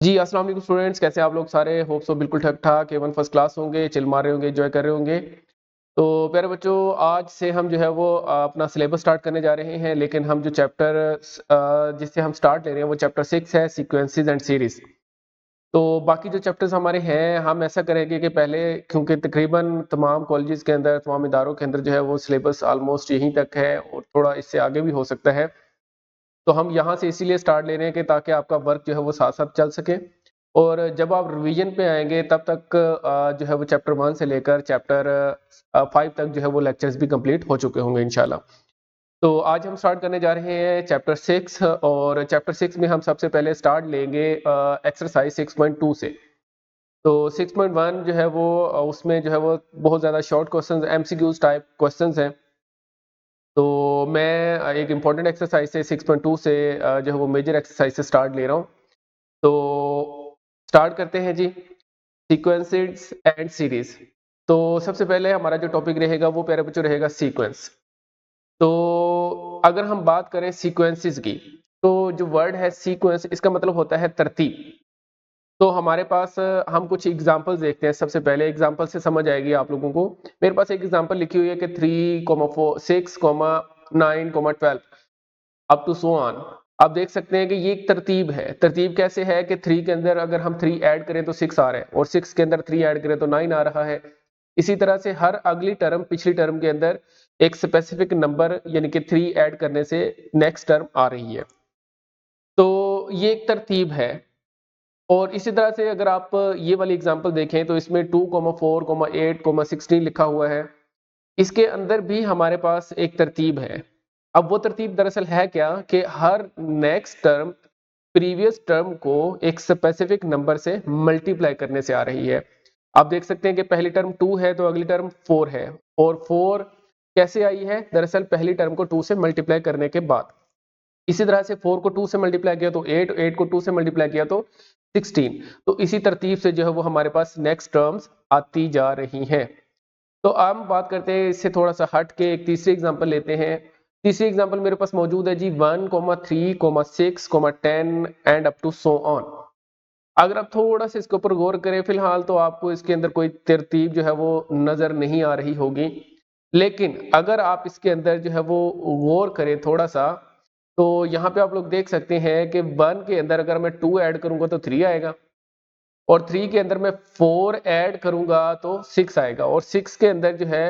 जी, अस्सलाम वालेकुम स्टूडेंट्स, कैसे आप लोग सारे? होप सो बिल्कुल ठीक-ठाक, एवन फर्स्ट क्लास होंगे, चिल मार रहे होंगे, एन्जॉय कर रहे होंगे। तो प्यारे बच्चों, आज से हम जो है वो अपना सिलेबस स्टार्ट करने जा रहे हैं, लेकिन हम जो चैप्टर जिससे हम स्टार्ट ले रहे हैं वो चैप्टर 6 है, सीक्वेंसेस एंड सीरीज़। तो बाकी जो चैप्टर्स हमारे हैं, हम ऐसा करेंगे कि पहले, क्योंकि तकरीबन तमाम कॉलेजेस के अंदर, तमाम इदारों के अंदर जो है वो सिलेबस ऑलमोस्ट यहीं तक है और थोड़ा इससे आगे भी हो सकता है। तो हम यहाँ से इसीलिए स्टार्ट ले रहे हैं कि ताकि आपका वर्क जो है वो साथ-साथ चल सके और जब आप रिवीजन पे आएँगे तब तक जो है वो चैप्टर 1 से लेकर चैप्टर 5 तक जो है वो लेक्चर्स भी कंप्लीट हो चुके होंगे इंशाल्लाह। तो आज हम स्टार्ट करने जा रहे हैं चैप्टर 6 और चैप्टर 6 में हम सबसे पहले स्टार्ट लेंगे एक्सरसाइज 6.2 से। तो 6.1 जो है वो उसमें जो है वो बहुत ज़्यादा short questions MCQs type questions हैं। तो मैं एक इम्पॉर्टेंट एक्सरसाइज से 6.2 से जो है वो मेजर एक्सरसाइज से स्टार्ट ले रहा हूँ। तो स्टार्ट करते हैं जी, सीक्वेंसेस एंड सीरीज। तो सबसे पहले हमारा जो टॉपिक रहेगा वो प्यारे बच्चों रहेगा सीक्वेंस। तो अगर हम बात करें सीक्वेंसेस की, तो जो वर्ड है सीक्वेंस, इसका मतलब होता है तरतीब। तो हमारे पास हम कुछ एग्जांपल्स देखते हैं। सबसे पहले एग्जांपल से समझ आएगी आप लोगों को। मेरे पास एक एग्जांपल लिखी हुई है कि 3, 4, 6, 9, 12 अप टू सो ऑन। आप देख सकते हैं कि ये एक तरतीब है। तरतीब कैसे है कि 3 के अंदर अगर हम 3 ऐड करें तो 6 आ रहा है और 6 के अंदर 3 ऐड करें तो 9 आ रहा है। इसी तरह से हर अगली टर्म पिछली टर्म के अंदर एक स्पेसिफिक नंबर यानी कि 3 ऐड करने से नेक्स्ट टर्म आ रही है। तो ये एक तरतीब है। और इसी तरह से अगर आप ये वाली एग्जांपल देखें तो इसमें 2, 4, 8, 16 लिखा हुआ है। इसके अंदर भी हमारे पास एक तरतीब है। अब वो तरतीब दरअसल है क्या कि हर नेक्स्ट टर्म प्रीवियस टर्म को एक स्पेसिफिक नंबर से मल्टीप्लाई करने से आ रही है। आप देख सकते हैं कि पहली टर्म 2 है तो अगली टर्म 4 है और 4 कैसे आई है? दरअसल पहली टर्म को 2 से मल्टीप्लाई करने के बाद। इसी तरह से 4 को 2 से मल्टीप्लाई किया तो 8, 8 को 2 से मल्टीप्लाई किया तो 16। तो इसी तरतीब से जो है वो हमारे पास नेक्स्ट टर्म्स आती जा रही हैं। तो अब हम बात करते हैं इससे थोड़ा सा हट के एक तीसरी एग्जांपल लेते हैं। तीसरी एग्जांपल मेरे पास मौजूद है जी 1, 3, 6, 10 and up to so on. अगर आप थोड़ा सा इसके ऊपर गौर करें, फिलहाल तो आपको इसके अंदर कोई तरतीब जो है वो नजर नहीं आ रही होगी, लेकिन अगर आप इसके अंदर जो है वो गौर करें थोड़ा सा, तो यहाँ पे आप लोग देख सकते हैं कि 1 के अंदर अगर मैं 2 ऐड करूंगा तो 3 आएगा और 3 के अंदर मैं 4 ऐड करूंगा तो 6 आएगा और 6 के अंदर जो है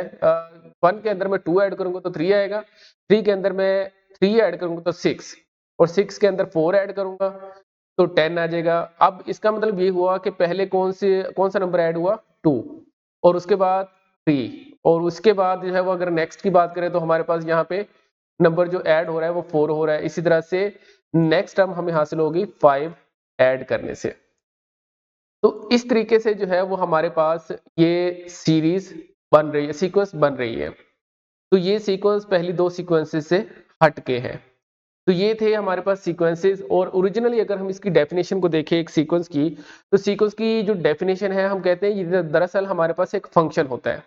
1 के अंदर मैं 2 ऐड करूंगा तो 3 आएगा, 3 के अंदर मैं 3 ऐड करूंगा तो 6 और 6 के अंदर 4 ऐड करूंगा तो 10 आ जाएगा। अब इसका मतलब ये हुआ कि पहले कौन सा नंबर ऐड हुआ? 2 और उसके बाद 3 और उसके बाद जो है वो अगर नेक्स्ट की बात करें तो हमारे पास यहाँ पे नंबर जो ऐड हो रहा है वो 4 हो रहा है। इसी तरह से नेक्स्ट टर्म हमें हासिल होगी 5 ऐड करने से। तो इस तरीके से जो है वो हमारे पास ये सीरीज बन रही है, सीक्वेंस बन रही है। तो ये सीक्वेंस पहली दो सीक्वेंसेस से हट के है। तो ये थे हमारे पास सीक्वेंसेस और ओरिजिनली अगर हम इसकी डेफिनेशन को देखें एक सीक्वेंस की, तो सीक्वेंस की जो डेफिनेशन है हम कहते हैं ये दरअसल हमारे पास एक फंक्शन होता है।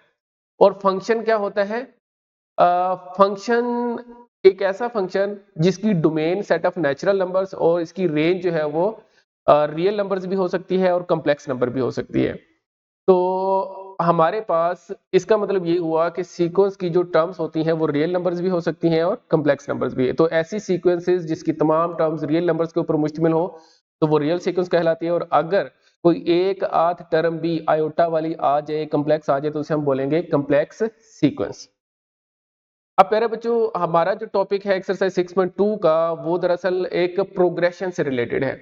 और फंक्शन क्या होता है? फंक्शन एक ऐसा फंक्शन जिसकी domain set of natural numbers और इसकी रेंज जो है वो रियल नंबर्स भी हो सकती है और कम्प्लेक्स नंबर भी हो सकती है। तो हमारे पास इसका मतलब ये हुआ कि सीक्वेंस की जो टर्म्स होती हैं वो रियल नंबर्स भी हो सकती हैं और कम्प्लेक्स नंबर्स भी है। तो ऐसी सीक्वेंसेस जिसकी तमाम टर्म्स रियल नंबर्स के ऊपर मुश्तमिल हो तो वो रियल सीक्वेंस कहलाती है और अगर कोई एक आध टर्म भी आयोटा वाली आ जाए, कम्प्लेक्स आ जाए, तो उसे हम बोलेंगे कम्प्लेक्स सीक्वेंस। अब प्यारे बच्चों, हमारा जो टॉपिक है एक्सरसाइज 6.2 का वो दरअसल एक प्रोग्रेशन से रिलेटेड है।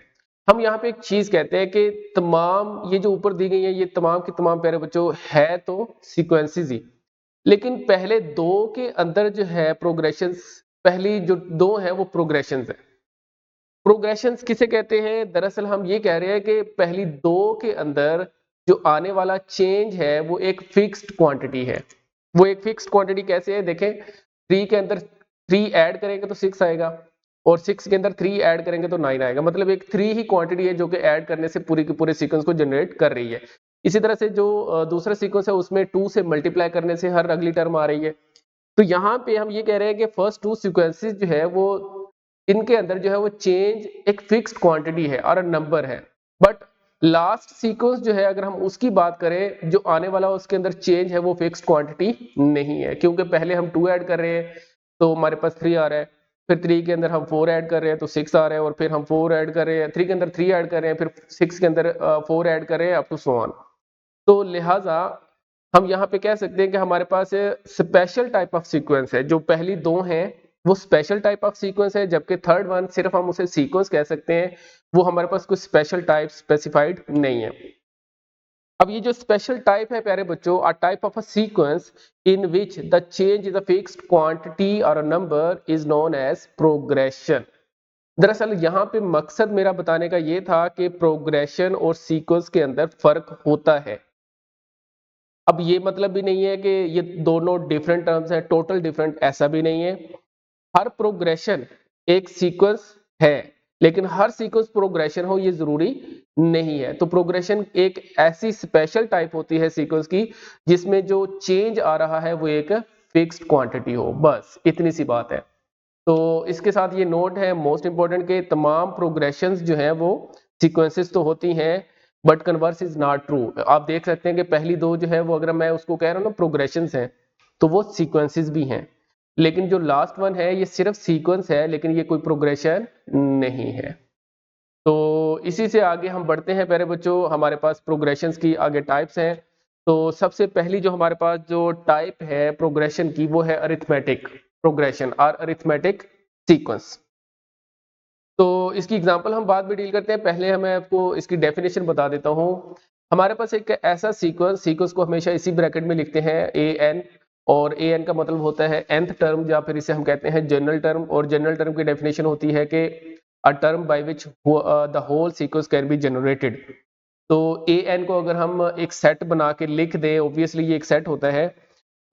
हम यहाँ पे एक चीज कहते हैं कि तमाम ये जो ऊपर दी गई है ये तमाम की तमाम प्यारे बच्चों है तो सीक्वेंसेस ही, लेकिन पहले दो के अंदर जो है प्रोग्रेशंस, पहली जो दो है वो प्रोग्रेशंस है। प्रोग्रेशंस किसे कहते हैं? दरअसल हम ये कह रहे हैं कि पहली दो के अंदर जो आने वाला चेंज है वो एक फिक्स्ड क्वांटिटी है। वो एक फिक्स्ड क्वांटिटी कैसे है देखें, 3 के अंदर 3 ऐड करेंगे तो 6 आएगा और 6 के अंदर 3 ऐड करेंगे तो 9 आएगा। मतलब एक 3 ही क्वांटिटी है जो कि ऐड करने से पूरी के पूरे सीक्वेंस को जनरेट कर रही है। इसी तरह से जो दूसरा सीक्वेंस है उसमें 2 से मल्टीप्लाई करने से हर अगली टर्म आ रही है। तो यहाँ पे हम ये कह रहे हैं कि फर्स्ट टू सीक्वेंसेस जो है वो इनके अंदर जो है वो चेंज एक फिक्स्ड क्वांटिटी है और नंबर है। बट लास्ट सीक्वेंस जो है अगर हम उसकी बात करें, जो आने वाला उसके अंदर चेंज है वो फिक्स्ड क्वांटिटी नहीं है, क्योंकि पहले हम 2 ऐड कर रहे हैं तो हमारे पास 3 आ रहा है, फिर 3 के अंदर हम 4 ऐड कर रहे हैं तो 6 आ रहा है, और फिर हम 4 ऐड कर रहे हैं 3 के अंदर 3 ऐड कर रहे हैं, फिर 6 के अंदर 4 ऐड कर रहे हैं, अप टू सो ऑन। तो लिहाजा हम यहाँ पे कह सकते हैं कि हमारे पास स्पेशल टाइप ऑफ सीक्वेंस है। जो पहली दो हैं वो स्पेशल टाइप ऑफ सीक्वेंस है, जबकि थर्ड वन सिर्फ हम उसे सीक्वेंस कह सकते हैं, वो हमारे पास कुछ स्पेशल टाइप स्पेसिफाइड नहीं है। अब ये जो स्पेशल टाइप है प्यारे बच्चों, a type of a sequence in which the change in the fixed quantity और a number is known as progression. दरअसल यहाँ पे मकसद मेरा बताने का ये था कि प्रोग्रेशन और सीक्वेंस के अंदर फर्क होता है। अब ये मतलब भी नहीं है कि ये दोनों डिफरेंट टर्म्स हैं, टोटल डिफरेंट, ऐसा भी नहीं है। हर प्रोग्रेशन एक सीक्वेंस है, लेकिन हर सीक्वेंस प्रोग्रेशन हो ये जरूरी नहीं है। तो प्रोग्रेशन एक ऐसी स्पेशल टाइप होती है सीक्वेंस की जिसमें जो चेंज आ रहा है वो एक फिक्स्ड क्वांटिटी हो, बस इतनी सी बात है। तो इसके साथ ये नोट है मोस्ट इंपॉर्टेंट के तमाम प्रोग्रेशंस जो है वो सीक्वेंसेस तो होती हैं, but converse is not true. आप देख सकते हैं कि पहली दो जो है वो अगर मैं उसको कह रहा हूँ ना प्रोग्रेशंस हैं, तो वो सीक्वेंसेस भी हैं, लेकिन जो लास्ट वन है ये सिर्फ सीक्वेंस है, लेकिन ये कोई प्रोग्रेशन नहीं है। तो इसी से आगे हम बढ़ते हैं प्यारे बच्चों, हमारे पास प्रोग्रेशंस की आगे टाइप्स हैं। तो सबसे पहली जो हमारे पास जो टाइप है प्रोग्रेशन की वो है अरिथमेटिक प्रोग्रेशन और अरिथमेटिक सीक्वेंस। तो इसकी एग्जांपल हम बाद में डील करते हैं, पहले मैं आपको इसकी डेफिनेशन बता देता हूँ। हमारे पास एक ऐसा सीक्वेंस को हमेशा इसी ब्रैकेट में लिखते हैं ए एन, और ए एन का मतलब होता है nth टर्म, या फिर इसे हम कहते हैं जनरल टर्म। और जनरल टर्म की डेफिनेशन होती है कि a term by which the whole sequence can be generated. तो ए एन को अगर हम एक सेट बना के लिख दें, ऑब्वियसली ये एक सेट होता है,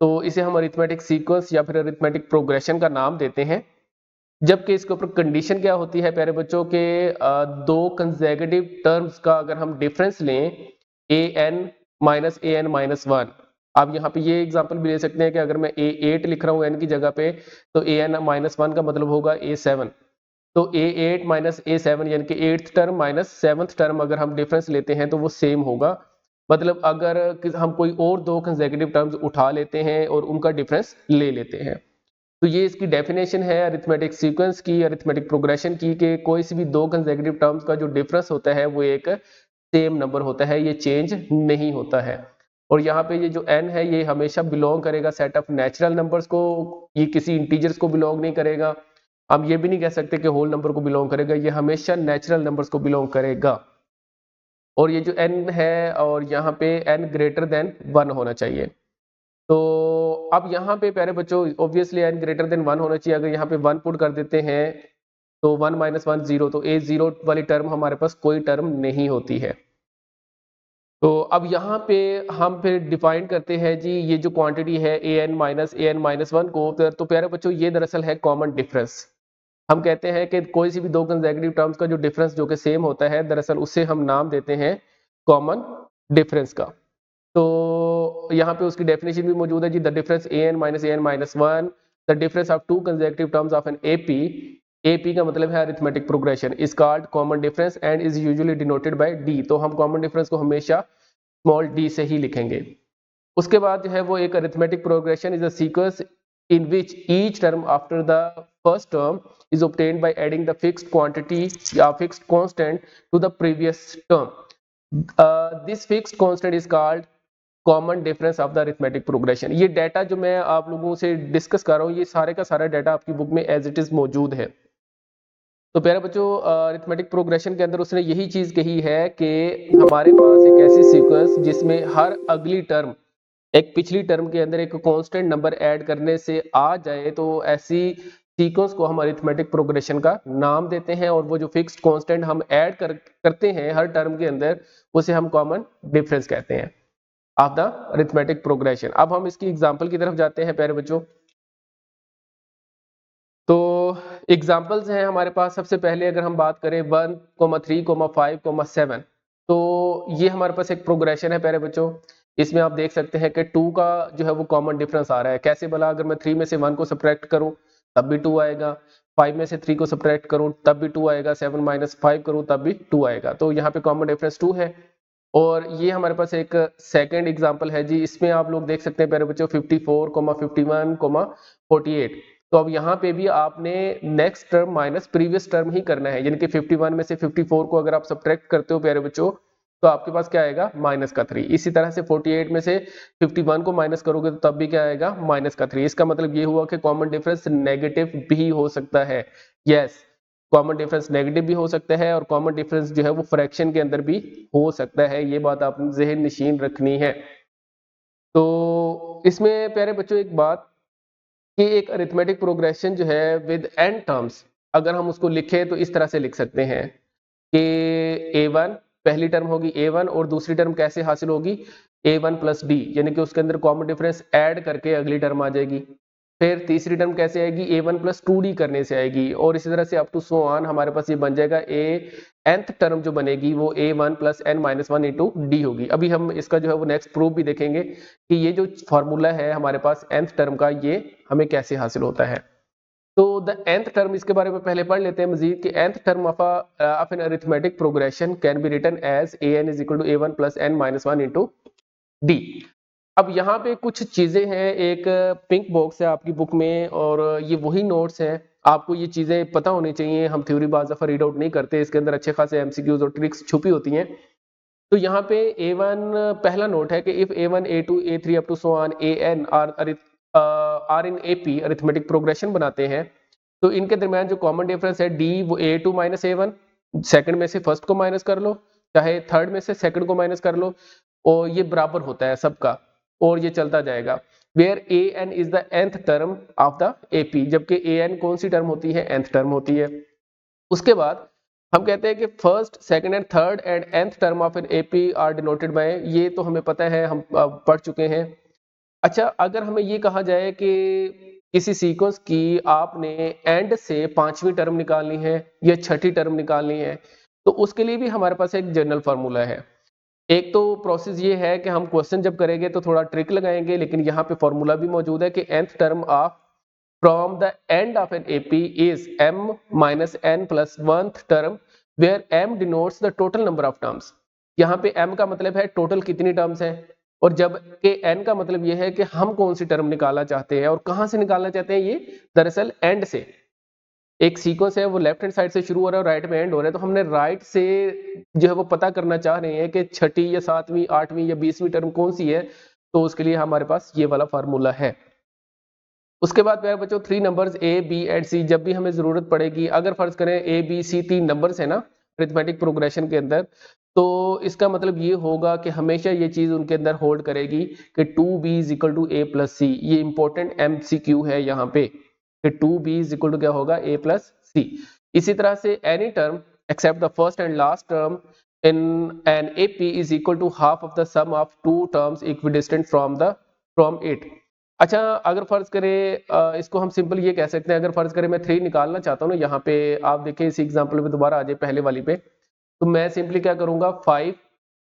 तो इसे हम अरिथमेटिक सीक्वेंस या फिर अरिथमेटिक प्रोग्रेशन का नाम देते हैं। जबकि इसके ऊपर कंडीशन क्या होती है प्यारे बच्चों के, दो कंसेक्यूटिव टर्म्स का अगर हम डिफरेंस लें ए एन माइनस ए एन माइनस वन। आप यहाँ पे ये एग्जांपल भी ले सकते हैं कि अगर मैं ए एट लिख रहा हूँ एन की जगह पे, तो ए एन माइनस वन का मतलब होगा ए सेवन। तो ए एट माइनस ए सेवन यानी कि eighth term minus seventh term अगर हम डिफरेंस लेते हैं तो वो सेम होगा। मतलब अगर हम कोई और दो कंसेक्यूटिव टर्म्स उठा लेते हैं और उनका डिफरेंस ले लेते हैं, तो ये इसकी डेफिनेशन है अरिथमेटिक सीक्वेंस की, अरिथमेटिक प्रोग्रेशन की, कि कोई सी भी दो कंसेक्यूटिव टर्म्स का जो डिफरेंस होता है वो एक सेम नंबर होता है, ये चेंज नहीं होता है। और यहाँ पे ये जो n है ये हमेशा बिलोंग करेगा सेट ऑफ नेचुरल नंबर्स को, ये किसी इंटीजर्स को बिलोंग नहीं करेगा। हम ये भी नहीं कह सकते कि होल नंबर को बिलोंग करेगा, ये हमेशा नेचुरल नंबर्स को बिलोंग करेगा। और ये जो n है और यहाँ पे n ग्रेटर देन 1 होना चाहिए। तो अब यहाँ पे प्यारे बच्चों ऑब्वियसली n ग्रेटर देन 1 होना चाहिए। अगर यहाँ पे 1 पुट कर देते हैं तो 1 माइनस 1 0, तो ए जीरो वाली टर्म हमारे पास कोई टर्म नहीं होती है। तो अब यहाँ पे हम फिर डिफाइन करते हैं जी ये जो क्वांटिटी है ए एन माइनस वन को, तो प्यारे बच्चों ये दरअसल है कॉमन डिफरेंस। हम कहते हैं कि कोई सी भी दो कंसेक्यूटिव टर्म्स का जो डिफरेंस जो कि सेम होता है, दरअसल उससे हम नाम देते हैं कॉमन डिफरेंस का। तो यहाँ पे उसकी डेफिनेशन भी मौजूद है जी, the difference a n minus one, the difference of two consecutive terms of N AP, AP का मतलब है arithmetic progression, is called common difference and is usually denoted by d. तो हम कॉमन डिफरेंस को हमेशा स्मॉल डी से ही लिखेंगे। उसके बाद जो है वो एक arithmetic progression is a sequence in which each term after the first term is obtained by adding the fixed quantity या fixed constant to the previous term. This fixed constant is called common difference of the arithmetic progression. ये data जो मैं आप लोगों से discuss कर रहा हूँ, ये सारे का सारा डाटा आपकी बुक में एज इट इज मौजूद है। तो प्यारे बच्चों अरिथमेटिक प्रोग्रेशन के अंदर उसने यही चीज कही है कि हमारे पास एक ऐसी सीक्वेंस जिसमें हर अगली टर्म एक पिछली टर्म के अंदर एक कांस्टेंट नंबर ऐड करने से आ जाए, तो ऐसी सीक्वेंस को हम अरिथमेटिक प्रोग्रेशन का नाम देते हैं। और वो जो फिक्स्ड कांस्टेंट हम ऐड करते हैं हर टर्म के अंदर, उसे हम कॉमन डिफरेंस कहते हैं ऑफ द अरिथमेटिक प्रोग्रेशन। अब हम इसकी एग्जांपल की तरफ जाते हैं प्यारे बच्चों। तो एग्जांपल्स हैं हमारे पास, सबसे पहले अगर हम बात करें 1, 3, 5, 7, तो ये हमारे पास एक प्रोग्रेशन है प्यारे बच्चों। इसमें आप देख सकते हैं कि 2 का जो है वो कॉमन डिफरेंस आ रहा है। कैसे भला, अगर मैं 3 में से 1 को सब्ट्रैक्ट करूं तब भी 2 आएगा, 5 में से 3 को सब्ट्रैक्ट करूं तब भी 2 आएगा, 7 माइनस 5 करूं तब भी 2 आएगा। तो यहाँ पे कॉमन डिफरेंस 2 है। और ये हमारे पास एक सेकंड एग्जांपल है जी, इसमें आप लोग देख सकते हैं प्यारे बच्चों 54, 51, 48। तो अब यहाँ पे भी आपने next term minus previous term ही करना है, यानी कि 51 में से 54 को अगर आप सब्ट्रैक्ट करते हो प्यारे बच्चों तो आपके पास क्या आएगा, माइनस का 3। इसी तरह से 48 में से 51 को माइनस करोगे तो तब भी क्या आएगा, माइनस का 3। इसका मतलब ये हुआ कि कॉमन डिफरेंस नेगेटिव भी हो सकता है। यस, कॉमन डिफरेंस नेगेटिव भी हो सकता है और कॉमन डिफरेंस जो है वो फ्रैक्शन के अंदर भी हो सकता है। ये बात आपने ज़हन नशीन रखनी है। तो इसमें प्यारे बच्चों एक बात कि एक अरिथमेटिक प्रोग्रेशन जो है विद n टर्म्स, अगर हम उसको लिखें तो इस तरह से लिख सकते हैं कि a1 पहली टर्म होगी a1 और दूसरी टर्म कैसे हासिल होगी, a1 प्लस डी, यानी कि उसके अंदर कॉमन डिफरेंस ऐड करके अगली टर्म आ जाएगी। फिर तीसरी टर्म कैसे आएगी, a1 प्लस 2d करने से आएगी। और इसी तरह से अप टू सो ऑन हमारे पास ये बन जाएगा nth टर्म जो बनेगी वो a1 plus n minus 1 into D होगी। अभी हम इसका जो है वो नेक्स्ट प्रूफ भी देखेंगे कि ये जो फॉर्मूला है हमारे पास nth टर्म का, ये हमें कैसे हासिल होता है। तो द nth टर्म, इसके बारे में पहले पढ़ लेते हैं मजीद कि nth term of an arithmetic progression can be written as an is equal to a1 plus n minus 1 into d. अब यहाँ पे कुछ चीजें हैं, एक पिंक बॉक्स है आपकी बुक में और ये वही नोट्स हैं। आपको ये चीजें पता होनी चाहिए, हम थ्योरी बाज दफा रीड आउट नहीं करते, इसके अंदर अच्छे खासे एमसीक्यूज और ट्रिक्स छुपी होती हैं। तो यहाँ पे a1 पहला नोट है कि if a1 a2 a3 up to so on an are in AP arithmetic progression बनाते हैं तो इनके दरमियान जो कॉमन डिफरेंस है d वो a2 माइनस a1, सेकंड में से फर्स्ट को माइनस कर लो, चाहे थर्ड में से सेकंड को माइनस कर लो, और ये बराबर होता है सबका और ये चलता जाएगा। Where an is the nth term of the AP, जबकि an कौन सी टर्म होती है, nth टर्म होती है। उसके बाद हम कहते हैं कि first, second and third and nth term of an AP are denoted by, ये तो हमें पता है, हम पढ़ चुके हैं। अच्छा, अगर हमें ये कहा जाए कि किसी सीक्वेंस की आपने एंड से पांचवी टर्म निकालनी है या छठी टर्म निकालनी है तो उसके लिए भी हमारे पास एक जनरल फार्मूला है। एक तो प्रोसेस ये है कि हम क्वेश्चन जब करेंगे तो थोड़ा ट्रिक लगाएंगे, लेकिन यहाँ पे फॉर्मूला भी मौजूद है कि nth term of from the end of an AP is m minus n plus 1th term where m denotes the total number of terms. यहाँ पे m का मतलब है टोटल कितनी टर्म्स हैं, और जब के n का मतलब ये है कि हम कौन सी टर्म निकालना चाहते हैं और कहां से निकालना चाहते हैं। ये दरअसल एंड से, एक सीक्वेंस है वो लेफ्ट हैंड साइड से शुरू हो रहा है और राइट में एंड हो रहा है, तो हमने राइट से जो है वो पता करना चाह रहे हैं कि छठी या सातवीं, आठवीं या 20वीं टर्म कौन सी है, तो उसके लिए हमारे पास ये वाला फार्मूला है। उसके बाद प्यारे बच्चों 3 numbers A, B and C जब भी हमें जरूरत पड़ेगी, अगर फर्ज करें A, B, C 3 नंबर्स है ना अरिथमेटिक प्रोग्रेशन के अंदर, तो इसका मतलब ये होगा कि हमेशा ये चीज उनके अंदर होल्ड करेगी कि 2B is equal to A plus C। ये इंपॉर्टेंट MCQ है यहाँ पे कि 2B इज इक्वल टू क्या होगा, A प्लस C। इसी तरह से any term except the first and last term in an AP is equal to half of the sum of two terms equidistant from it। अच्छा, अगर फर्ज करें इसको हम सिंपल ये कह सकते हैं, अगर फर्ज करें मैं 3 निकालना चाहता हूँ ना, यहाँ पे आप देखें इसी एग्जांपल में दोबारा आ जाए पहले वाली पे, तो मैं सिंपली क्या करूंगा 5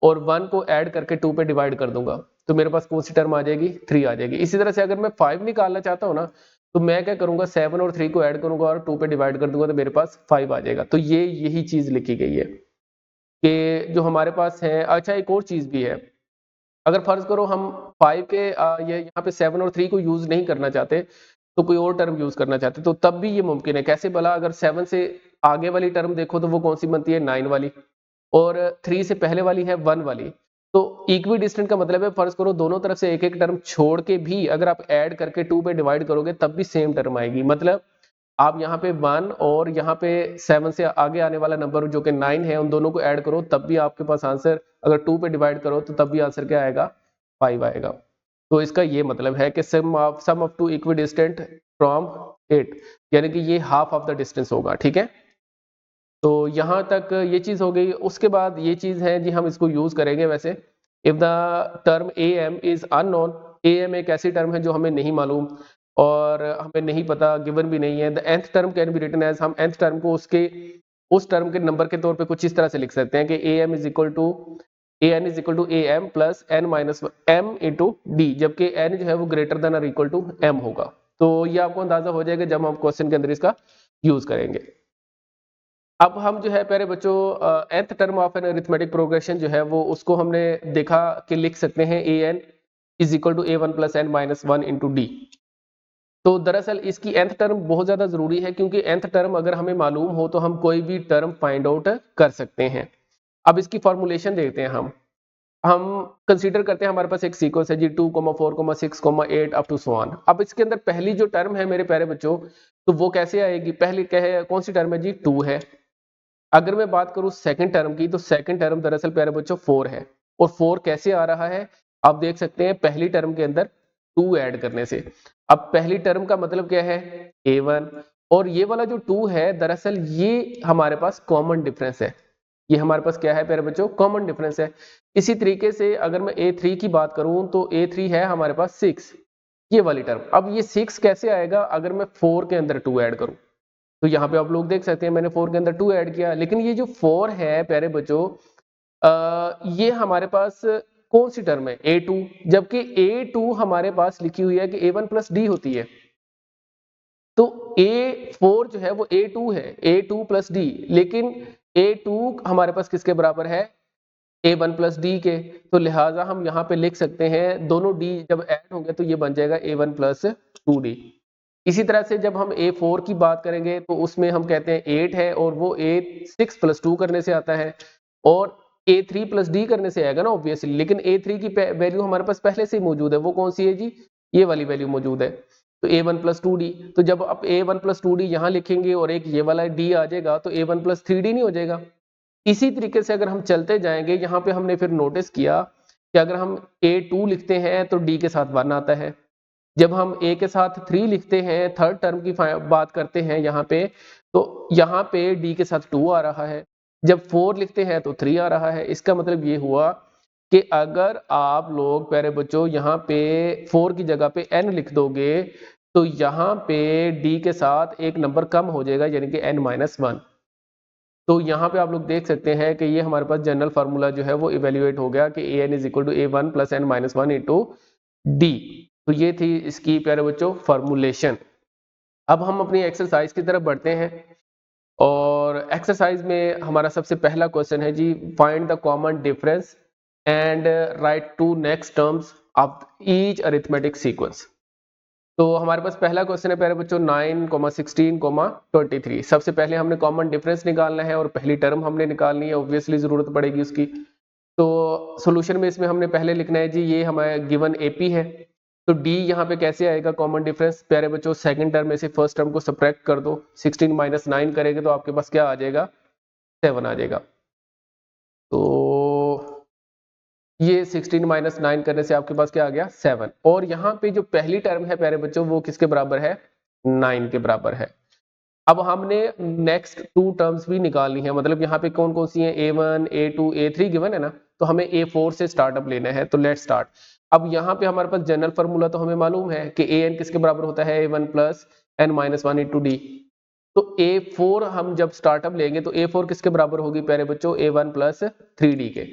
और 1 को ऐड करके 2 पे डिवाइड कर दूंगा, तो मेरे पास कौन सी टर्म आ जाएगी, 3 आ जाएगी। इसी तरह से अगर मैं 5 निकालना चाहता हूँ ना, तो मैं क्या करूंगा 7 और 3 को ऐड करूंगा और 2 पे डिवाइड कर दूंगा, तो मेरे पास 5 आ जाएगा। तो ये यही चीज लिखी गई है कि जो हमारे पास है। अच्छा, एक और चीज भी है, अगर फर्ज करो हम 5 के ये यहाँ पे 7 और 3 को यूज नहीं करना चाहते तो कोई और टर्म यूज करना चाहते तो तब भी ये मुमकिन है। कैसे भला, अगर 7 से आगे वाली टर्म देखो तो वो कौन सी बनती है, 9 वाली, और 3 से पहले वाली है 1 वाली। तो इक्वी डिस्टेंट का मतलब है फर्ज करो दोनों तरफ से एक एक टर्म छोड़ के भी अगर आप ऐड करके 2 पे डिवाइड करोगे तब भी सेम टर्म आएगी। मतलब आप यहाँ पे 1 और यहाँ पे 7 से आगे आने वाला नंबर जो कि 9 है उन दोनों को ऐड करो तब भी आपके पास आंसर, अगर 2 पे डिवाइड करो तो तब भी आंसर क्या आएगा, 5 आएगा। तो इसका ये मतलब है कि sum of two equidistant from 8, यानी कि ये हाफ ऑफ द डिस्टेंस होगा। ठीक है, तो यहाँ तक ये चीज हो गई। उसके बाद ये चीज है जी, हम इसको यूज करेंगे वैसे, if the term am is unknown, am एक ऐसी टर्म है जो हमें नहीं मालूम और हमें नहीं पता, गिवन भी नहीं है। The nth term can be written as, हम nth टर्म को उसके उस टर्म के नंबर के तौर पे कुछ इस तरह से लिख सकते हैं कि am is equal to an is equal to am plus n minus m into d, जबकि n जो है वो ग्रेटर देन और इक्वल टू m होगा। तो ये आपको अंदाजा हो जाएगा जब हम क्वेश्चन के अंदर इसका यूज करेंगे। अब हम जो है प्यारे बच्चों nth term of an arithmetic progression जो है वो उसको हमने देखा कि लिख सकते हैं an is equal to a1 plus n minus 1 into D. तो दरअसल इसकी nth टर्म बहुत ज्यादा जरूरी है, क्योंकि nth टर्म अगर हमें मालूम हो तो हम कोई भी टर्म फाइंड आउट कर सकते हैं। अब इसकी फॉर्मुलेशन देखते हैं हम कंसीडर करते हैं हमारे पास एक सीक्वेंस है जी 2, 4, 6, 8 अप टू सो ऑन। अब इसके अंदर पहली जो टर्म है मेरे प्यारे बच्चों, तो वो कैसे आएगी? पहली कौन सी टर्म है जी? 2 है। अगर मैं बात करूं सेकंड टर्म की, तो सेकंड टर्म दरअसल प्यारे बच्चों 4 है। और 4 कैसे आ रहा है? आप देख सकते हैं पहली टर्म के अंदर 2 ऐड करने से। अब पहली टर्म का मतलब क्या है? a1। और ये वाला जो 2 है दरअसल ये हमारे पास कॉमन डिफरेंस है। ये हमारे पास क्या है प्यारे बच्चों? कॉमन डिफरेंस है। इसी तरीके से अगर मैं a3 की बात करूं तो a3 है हमारे पास 6, ये वाली टर्म। अब ये 6 कैसे आएगा अगर मैं 4 के अंदर 2 ऐड करूं? तो यहाँ पे आप लोग देख सकते हैं मैंने 4 के अंदर 2 ऐड किया, लेकिन ये जो 4 है प्यारे बच्चों ये हमारे पास कौन सी टर्म है? a2। जबकि a2 हमारे पास लिखी हुई है कि a1 प्लस डी होती है। तो a4 जो है वो a2 है, a2 प्लस डी। लेकिन a2 हमारे पास किसके बराबर है? a1 प्लस डी के। तो लिहाजा हम यहाँ पे लिख सकते हैं दोनों d जब ऐड होंगे तो ये बन जाएगा a1 प्लस 2d। इसी तरह से जब हम a4 की बात करेंगे तो उसमें हम कहते हैं 8 है और वो a6 प्लस 2 करने से आता है, और a3 प्लस डी करने से आएगा ना ऑब्वियसली। लेकिन a3 की वैल्यू हमारे पास पहले से ही मौजूद है, वो कौन सी है जी? ये वाली वैल्यू मौजूद है। तो a1 प्लस 2d। तो जब आप a1 प्लस 2d यहाँ लिखेंगे और एक ये वाला d आ जाएगा तो a1 प्लस 3d नहीं हो जाएगा? इसी तरीके से अगर हम चलते जाएंगे, यहाँ पे हमने फिर नोटिस किया कि अगर हम a2 लिखते हैं तो d के साथ 1 आता है। जब हम a के साथ 3 लिखते हैं, थर्ड टर्म की बात करते हैं यहाँ पे, तो यहाँ पे d के साथ 2 आ रहा है। जब 4 लिखते हैं तो 3 आ रहा है। इसका मतलब ये हुआ कि अगर आप लोग प्यारे बच्चों यहाँ पे 4 की जगह पे n लिख दोगे तो यहाँ पे d के साथ एक नंबर कम हो जाएगा, यानी कि n-1। तो यहाँ पे आप लोग देख सकते हैं कि ये हमारे पास जनरल फार्मूला जो है वो इवेल्युएट हो गया कि an is equal to a1 plus n-1 into D. तो ये थी इसकी प्यारे बच्चों फॉर्मूलेशन। अब हम अपनी एक्सरसाइज की तरफ बढ़ते हैं, और एक्सरसाइज में हमारा सबसे पहला क्वेश्चन है जी find the common difference and write two next terms of each arithmetic sequence. तो हमारे पास पहला क्वेश्चन है प्यारे बच्चों 9, 16, 23। सबसे पहले हमने कॉमन डिफरेंस निकालना है और पहली टर्म हमने निकालनी है, ऑब्वियसली जरूरत पड़ेगी उसकी। तो सॉल्यूशन में इसमें हमने पहले लिखना है जी ये हमारा गिवन एपी है। तो डी यहाँ पे कैसे आएगा कॉमन डिफरेंस? प्यारे बच्चों सेकंड टर्म में से फर्स्ट टर्म को सब्ट्रैक्ट कर दो, 16 माइनस 9 करेंगे तो आपके पास क्या आ जाएगा? 7 आ जाएगा। तो ये 16 माइनस 9 करने से आपके पास क्या आ गया? 7। और यहाँ पे जो पहली टर्म है प्यारे बच्चों वो किसके बराबर है? 9 के बराबर है। अब हमने नेक्स्ट टू टर्म्स भी निकालनी है, मतलब यहाँ पे कौन कौन सी है? a1, a2, a3 गिवन है ना, तो हमें a4 से स्टार्टअप लेना है। तो लेट्स स्टार्ट। अब यहाँ पे हमारे पास जनरल फार्मूला तो हमें मालूम है कि an किसके बराबर होता है? a1 plus n-1 into D. तो a4 हम जब स्टार्टअप लेंगे तो a4 किसके बराबर होगी प्यारे बच्चों? a1 प्लस 3d के।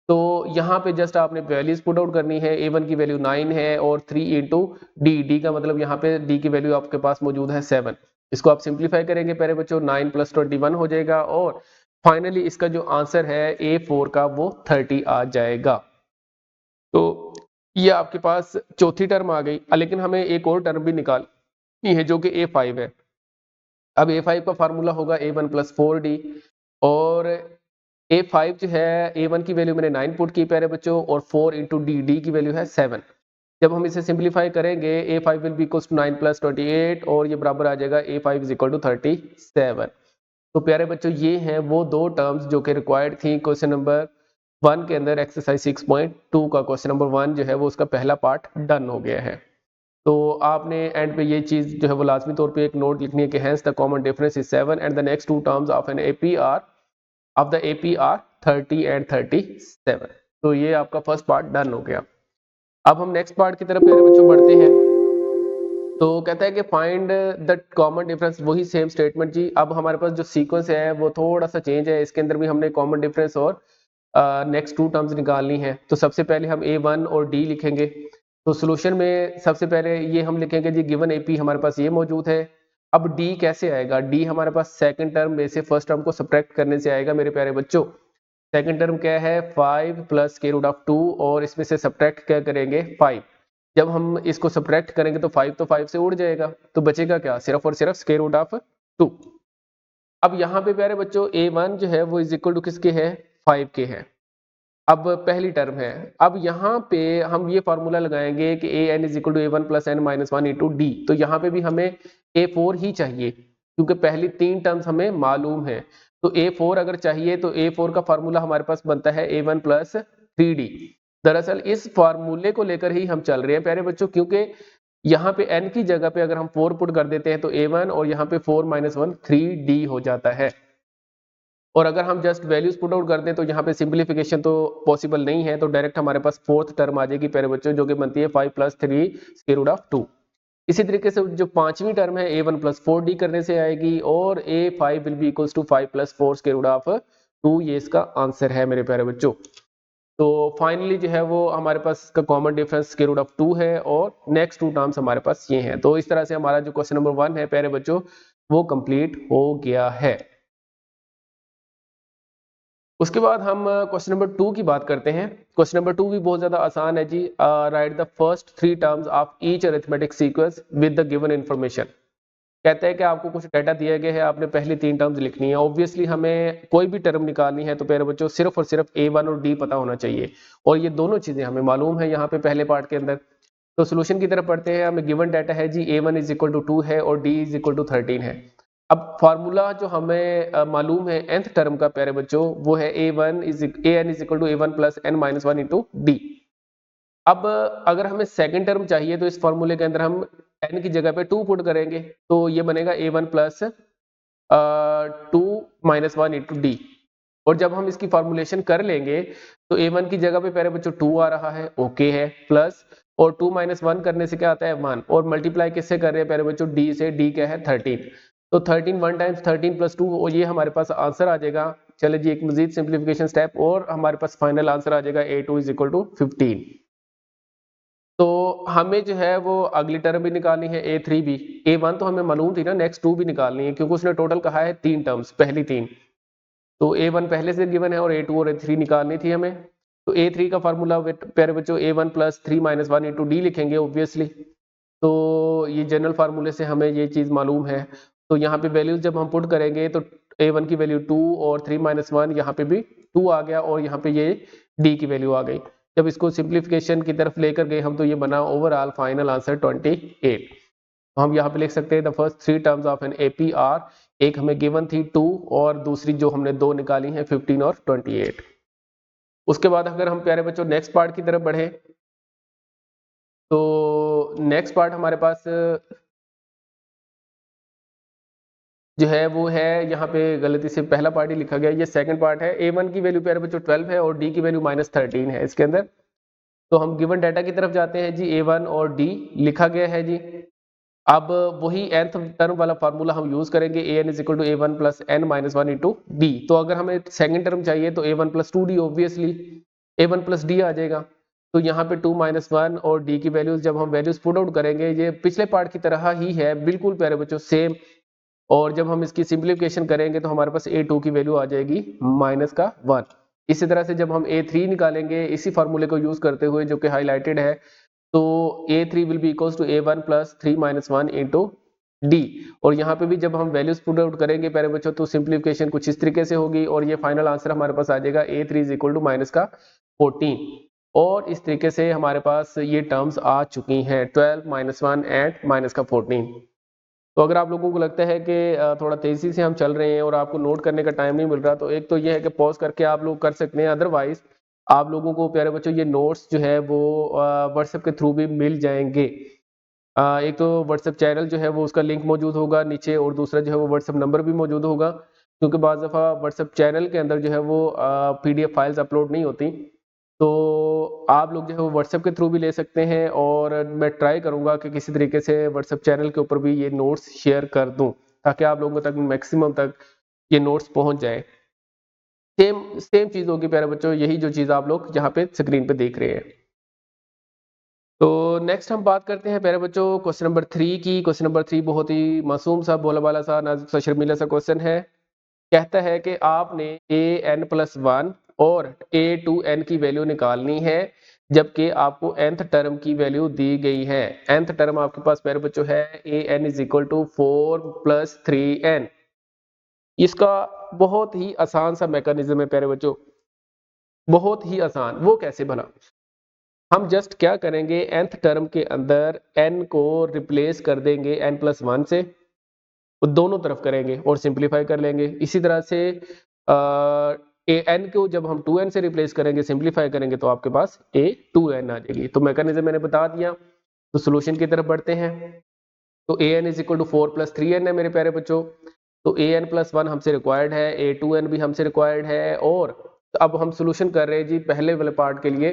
तो यहाँ पे जस्ट आपने वैल्यूज पुट आउट करनी है। a1 की वैल्यू 9 है और 3 इंटू डी का मतलब यहाँ पे d की वैल्यू आपके पास मौजूद है 7। इसको आप सिंप्लीफाई करेंगे प्यारे बच्चों, 9 प्लस 21 हो जाएगा, और फाइनली इसका जो आंसर है a4 का वो 30 आ जाएगा। तो ये आपके पास चौथी टर्म आ गई, लेकिन हमें एक और टर्म भी निकालनी है जो कि a5 है। अब a5 का फार्मूला होगा a1 प्लस 4d, और a5 जो है a1 की वैल्यू मैंने 9 पुट की प्यारे बच्चों, और 4 इंटू डी की वैल्यू है 7। जब हम इसे सिंप्लीफाई करेंगे a5 will be equals to 9 plus 28, और ये बराबर आ जाएगा a5 इज इक्वल टू 37। तो प्यारे बच्चों ये हैं वो दो टर्म्स जो कि रिक्वायर्ड थी क्वेश्चन नंबर 1 के अंदर। एक्सरसाइज 6.2 का क्वेश्चन नंबर 1 जो है वो उसका पहला पार्ट डन हो गया है। तो आपने एंड पे ये चीज जो है वो लाजमी तौर पे एक नोट लिखनी है कि hence the common difference is 7 and the next two terms of N AP are 30 and 37। तो ये आपका फर्स्ट पार्ट डन हो गया। अब हम नेक्स्ट पार्ट की तरफ मेरे बच्चों बढ़ते हैं। तो कहता है कि फाइंड द कॉमन डिफरेंस, वही सेम स्टेटमेंट जी। अब हमारे पास जो सीक्वेंस है वो थोड़ा सा चेंज है, इसके अंदर भी हमने कॉमन डिफरेंस और नेक्स्ट टू टर्म्स निकालनी है। तो सबसे पहले हम a1 और d लिखेंगे। तो सोल्यूशन में सबसे पहले ये हम लिखेंगे जी गिवन एपी हमारे पास ये मौजूद है, अब डी कैसे आएगा? डी हमारे पास सेकंड टर्म में से फर्स्ट टर्म को सब्ट्रैक्ट करने से आएगा मेरे प्यारे बच्चों। सेकंड टर्म क्या है? 5 प्लस स्क्वायर रूट ऑफ 2 और इसमें से सब्ट्रैक्ट क्या करेंगे? 5। जब हम इसको सब्ट्रैक्ट करेंगे तो 5 तो 5 से उड़ जाएगा, तो बचेगा क्या? सिर्फ और सिर्फ स्क्वायर रूट ऑफ 2। अब यहाँ पे प्यारे बच्चों a1 जो है वो इज इक्वल टू किसके है? 5 के है। अब पहली टर्म है। अब यहाँ पे हम ये फॉर्मूला लगाएंगे कि a n is equal to a one plus n minus one into D. तो यहाँ पे भी हमें A4 ही चाहिए क्योंकि पहली 3 टर्म्स हमें मालूम है। तो A4 अगर चाहिए तो A4 का फॉर्मूला हमारे पास बनता है A1 प्लस 3D। दरअसल इस फॉर्मूले को लेकर ही हम चल रहे हैं प्यारे बच्चों, क्योंकि यहाँ पे n की जगह पे अगर हम 4 पुट कर देते हैं तो A1 और यहाँ पे 4 माइनस 1 3D हो जाता है। और अगर हम जस्ट वैल्यूज पुट आउट कर दें तो यहाँ पे सिंप्लीफिकेशन तो पॉसिबल नहीं है, तो डायरेक्ट हमारे पास फोर्थ टर्म आ जाएगी प्यारे बच्चों, जो कि बनती है 5 प्लस 3 स्क्वायर रूट ऑफ 2। इसी तरीके से जो पांचवी टर्म है A1 प्लस 4D करने से आएगी, और A5 will be equals to 5 plus 4 square root of 2। ये इसका आंसर है मेरे प्यारे बच्चों। तो फाइनली जो है वो हमारे पास इसका common difference square root of 2 है, और नेक्स्ट 2 टर्म्स हमारे पास ये हैं। तो इस तरह से हमारा जो क्वेश्चन नंबर 1 है प्यारे बच्चों वो कंप्लीट हो गया है। उसके बाद हम क्वेश्चन नंबर 2 की बात करते हैं। क्वेश्चन नंबर 2 भी बहुत ज्यादा आसान है जी। Write the first 3 terms of each arithmetic sequence with the given information. कहते हैं कि आपको कुछ डाटा दिया गया है, आपने पहली 3 टर्म्स लिखनी है। ऑब्वियसली हमें कोई भी टर्म निकालनी है तो प्यारे बच्चों सिर्फ और सिर्फ A1 और D पता होना चाहिए, और ये दोनों चीजें हमें मालूम है यहाँ पे पहले पार्ट के अंदर। तो सोल्यूशन की तरफ पढ़ते हैं। हमें गिवन डाटा है जी A1 इज इक्वल टू 2 है और D इज इक्वल टू 13 है। अब फार्मूला जो हमें मालूम है nth टर्म का प्यारे बच्चों वो है A1 is AN is equal to A1 plus N minus 1 into D। अब अगर हमें सेकंड टर्म चाहिए तो इस फॉर्मूले के अंदर हम n की जगह पे 2 पुट करेंगे, तो ये बनेगा A1 plus 2 minus 1 into D. और जब हम इसकी फॉर्मुलेशन कर लेंगे तो A1 की जगह पे प्यारे बच्चों 2 आ रहा है, ओके है, प्लस और 2 माइनस 1 करने से क्या आता है 1, और मल्टीप्लाई किससे कर रहे हैं प्यारे बच्चों? D से। D क्या है? 13। तो 13 1 टाइम्स 13 प्लस 2, और ये हमारे पास आंसर आ जाएगा। चले जी एक मजीद सिंप्लीफिकेशन स्टेप, और हमारे पास फाइनल आंसर आ जाएगा A2 इज इक्वल टू 15। तो हमें जो है वो अगली टर्म भी निकालनी है A3 भी। A1 तो हमें मालूम थी ना, नेक्स्ट 2 भी निकालनी है क्योंकि उसने टोटल कहा है 3 टर्म्स, पहली 3। तो A1 पहले से गिवन है और A2 और A3 निकालनी थी हमें। तो A3 का फार्मूला प्यारे बच्चों A1 plus 3 minus 1 into D लिखेंगे ऑब्वियसली। तो ये जनरल फार्मूले से हमें ये चीज़ मालूम है। तो यहाँ पे वैल्यूज जब हम पुट करेंगे तो A1 की वैल्यू 2 और 3 माइनस 1 यहाँ पे भी 2 आ गया, और यहाँ पे ये D की वैल्यू आ गई। जब इसको सिंप्लीफिकेशन की तरफ लेकर गए हम तो ये बना ओवरऑल फाइनल आंसर 28। तो हम यहाँ पे लिख सकते हैं the first 3 terms of N AP are, एक हमें गिवन थी 2 और दूसरी जो हमने 2 निकाली है 15 और 28। उसके बाद अगर हम प्यारे बच्चों नेक्स्ट पार्ट की तरफ बढ़े तो नेक्स्ट पार्ट हमारे पास जो है वो है, यहाँ पे गलती से पहला पार्ट ही लिखा गया, ये सेकंड पार्ट है। A1 की वैल्यू प्यारे बच्चों 12 है और D की वैल्यू माइनस 13 है इसके अंदर। तो हम गिवन डाटा की तरफ जाते हैं जी। A1 और D लिखा गया है जी। अब वही nth टर्म वाला फार्मूला हम यूज करेंगे, an is equal to A1 plus n minus 1 into D. तो अगर हमें सेकंड टर्म चाहिए तो A1 plus 2D, obviously A1 plus D आ जाएगा। तो यहाँ पे 2 माइनस 1 और D की वैल्यूज जब हम वैल्यूज पुट आउट करेंगे, ये पिछले पार्ट की तरह ही है बिल्कुल प्यारे बच्चों सेम। और जब हम इसकी सिंप्लीफिकेशन करेंगे तो हमारे पास A2 की वैल्यू आ जाएगी माइनस का 1। इसी तरह से जब हम A3 निकालेंगे इसी फार्मूले को यूज करते हुए जो कि हाईलाइटेड है, तो A3 will be equals to A1 plus 3 minus 1 into D. और यहाँ पे भी जब हम वैल्यूज पुट आउट करेंगे प्यारे बच्चों तो सिंप्लीफिकेशन कुछ इस तरीके से होगी, और ये फाइनल आंसर हमारे पास आ जाएगा A3 is equal to minus का 14। और इस तरीके से हमारे पास ये टर्म्स आ चुकी हैं 12 माइनस 1 एंड माइनस का 14। तो अगर आप लोगों को लगता है कि थोड़ा तेजी से हम चल रहे हैं और आपको नोट करने का टाइम नहीं मिल रहा, तो एक तो ये है कि पॉज करके आप लोग कर सकते हैं, अदरवाइज आप लोगों को प्यारे बच्चों ये नोट्स जो है वो व्हाट्सएप के थ्रू भी मिल जाएंगे। एक तो व्हाट्सएप चैनल जो है वो उसका लिंक मौजूद होगा नीचे, और दूसरा जो है वो व्हाट्सएप नंबर भी मौजूद होगा, क्योंकि बाज़ दफ़ा व्हाट्सएप चैनल के अंदर जो है वो PDF फाइल्स अपलोड नहीं होती। तो आप लोग जो है वो व्हाट्सएप के थ्रू भी ले सकते हैं, और मैं ट्राई करूंगा कि किसी तरीके से व्हाट्सएप चैनल के ऊपर भी ये नोट्स शेयर कर दूं ताकि आप लोगों तक मैक्सिमम तक ये नोट्स पहुंच जाए। सेम सेम चीज़ होगी प्यारे बच्चों, यही जो चीज़ आप लोग यहाँ पे स्क्रीन पे देख रहे हैं। तो नेक्स्ट हम बात करते हैं प्यारे बच्चों क्वेश्चन नंबर 3 की। क्वेश्चन नंबर 3 बहुत ही मासूम सा, भोला भाला सा, नाजुक सा, शर्मीला सा क्वेश्चन है। कहता है कि आपने an+1 और a2n की वैल्यू निकालनी है, जबकि आपको nth टर्म की वैल्यू दी गई है। nth टर्म आपके पास प्यारे बच्चों है an = 4 + 3n। इसका बहुत ही आसान सा मैकेनिज्म है प्यारे बच्चों, बहुत ही आसान। वो कैसे भला? हम जस्ट क्या करेंगे, nth टर्म के अंदर n को रिप्लेस कर देंगे n+1 से, वो दोनों तरफ करेंगे और सिंप्लीफाई कर लेंगे। इसी तरह से n को जब हम 2n से रिप्लेस करेंगे, सिंप्लीफाई करेंगे, तो आपके पास a2n आ जाएगी। तो मैकेनिज्म मैंने बता दिया। तो सोल्यूशन की तरफ बढ़ते हैं। तो an = 4 + 3n है मेरे प्यारे बच्चों। तो an+1 हमसे रिक्वायर्ड है, a2n भी हमसे रिक्वायर्ड है। और अब हम सोल्यूशन कर रहे हैं जी पहले वाले पार्ट के लिए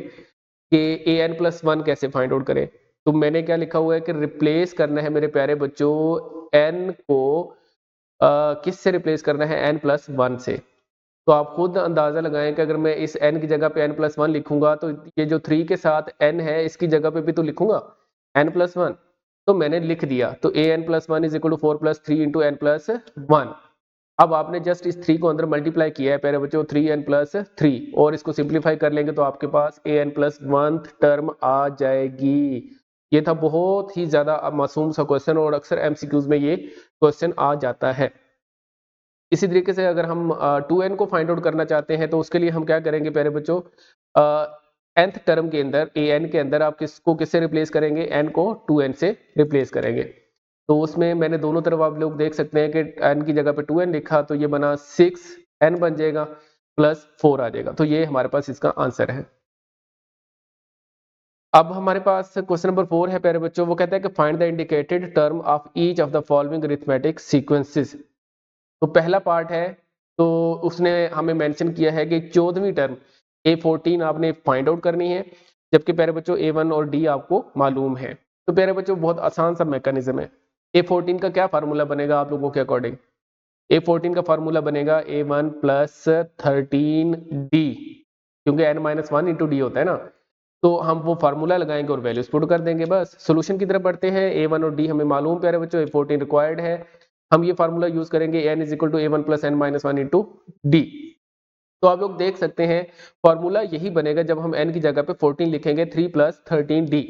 कि an+1 कैसे फाइंड आउट करें। तो मैंने क्या लिखा हुआ है कि रिप्लेस करना है मेरे प्यारे बच्चों n को किस से रिप्लेस करना है, n+1 से। तो आप खुद अंदाजा लगाएं कि अगर मैं इस n की जगह पे n+1 लिखूंगा तो ये जो 3 के साथ n है इसकी जगह पे भी तो लिखूंगा n+1। तो मैंने लिख दिया। तो an+1 = 4 + 3 × n+1। अब आपने जस्ट इस 3 को अंदर मल्टीप्लाई किया है प्यारे बच्चों 3n+3, और इसको सिंप्लीफाई कर लेंगे तो आपके पास an+1 टर्म आ जाएगी। ये था बहुत ही ज्यादा मासूम सा क्वेश्चन, और अक्सर एमसीक्यूज में ये क्वेश्चन आ जाता है। इसी तरीके से अगर हम 2n को फाइंड आउट करना चाहते हैं तो उसके लिए हम क्या करेंगे प्यारे बच्चों, nth टर्म के अंदर an के अंदर आप किससे रिप्लेस करेंगे, n को 2n से रिप्लेस करेंगे। तो उसमें मैंने दोनों तरफ आप लोग देख सकते हैं कि n की जगह पे 2n लिखा, तो ये बना 6n बन जाएगा, प्लस 4 आ जाएगा। तो ये हमारे पास इसका आंसर है। अब हमारे पास क्वेश्चन नंबर 4 है प्यारे बच्चों। वो कहता है कि find the indicated term of each of the following arithmetic sequences. तो पहला पार्ट है, तो उसने हमें मेंशन किया है कि 14वीं टर्म a14 आपने फाइंड आउट करनी है, जबकि प्यारे बच्चों a1 और d आपको मालूम है। तो प्यारे बच्चों बहुत आसान सा मैकेनिज्म है। a14 का क्या फार्मूला बनेगा आप लोगों के अकॉर्डिंग? a14 का फार्मूला बनेगा a1 + 13d, क्योंकि n-1 × d होता है ना। तो हम वो फार्मूला लगाएंगे और वैल्यूज पुट कर देंगे बस। सोल्यूशन की तरफ बढ़ते हैं। a1 और d हमें मालूम प्यारे बच्चों, a14 रिक्वायर्ड है। हम ये फार्मूला यूज करेंगे n = a1 + n-1 × d। तो आप लोग देख सकते हैं फार्मूला यही बनेगा जब हम n की जगह पे 14 लिखेंगे, 3 + 13d।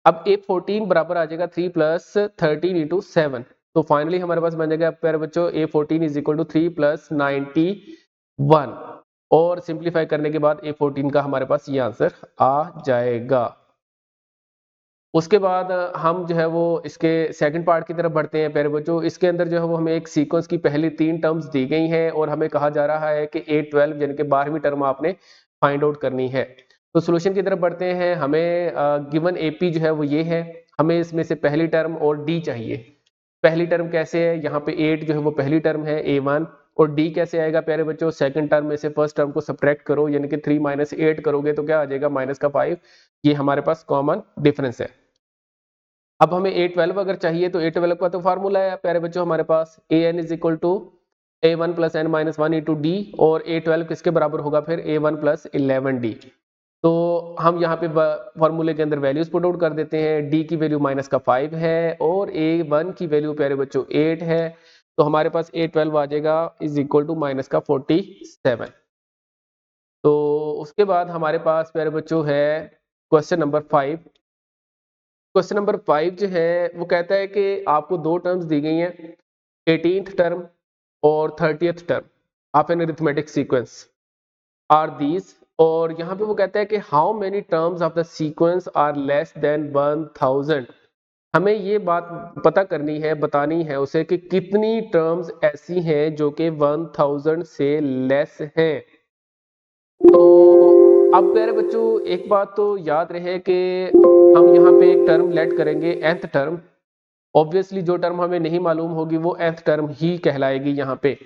अब a14 बराबर आ जाएगा 3 + 13 × 7। तो फाइनली हमारे पास बन जाएगा प्यारे बच्चों a14 = 3 + 91, और सिंप्लीफाई करने के बाद a14 का हमारे पास ये आंसर आ जाएगा। उसके बाद हम जो है वो इसके सेकंड पार्ट की तरफ बढ़ते हैं प्यारे बच्चों। इसके अंदर जो है वो हमें एक सीक्वेंस की पहली 3 टर्म्स दी गई हैं, और हमें कहा जा रहा है कि a12 यानी कि 12वीं टर्म आपने फाइंड आउट करनी है। तो सॉल्यूशन की तरफ बढ़ते हैं। हमें गिवन AP जो है वो ये है, हमें इसमें से पहली टर्म और D चाहिए। पहली टर्म कैसे है, यहाँ पे 8 जो है वो पहली टर्म है a1, और D कैसे आएगा प्यारे बच्चों, सेकंड टर्म में से फर्स्ट टर्म को सब्ट्रैक्ट करो, यानी कि 3 - 8 करोगे तो क्या आ जाएगा, -5। ये हमारे पास कॉमन डिफरेंस है। अब हमें a12 अगर चाहिए तो a12 का तो फार्मूला है प्यारे बच्चों हमारे पास an = a1 + n-1 × d, और a12 किसके बराबर होगा फिर, a1 + 11d। तो हम यहाँ पे फार्मूले के अंदर वैल्यूज पुट आउट कर देते हैं। d की वैल्यू -5 है, और a1 की वैल्यू प्यारे बच्चों 8 है। तो हमारे पास a12 आ जाएगा = -47। तो उसके बाद हमारे पास प्यारे बच्चों है क्वेश्चन नंबर 5। क्वेश्चन नंबर 5 जो है वो कहता है कि आपको दो टर्म्स दी गई हैं, 18th टर्म और 30th term of an arithmetic sequence are these. और यहाँ पे वो कहता है कि how many terms of the sequence are less than 1000। हमें ये बात पता करनी है, बतानी है उसे कि कितनी टर्म्स ऐसी हैं जो कि 1000 से लेस हैं। तो अब प्यारे बच्चों एक बात तो याद रहे कि हम यहाँ पे एक टर्म लेट करेंगे nth टर्म। ऑब्वियसली जो टर्म हमें नहीं मालूम होगी वो nth टर्म ही कहलाएगी यहाँ पे।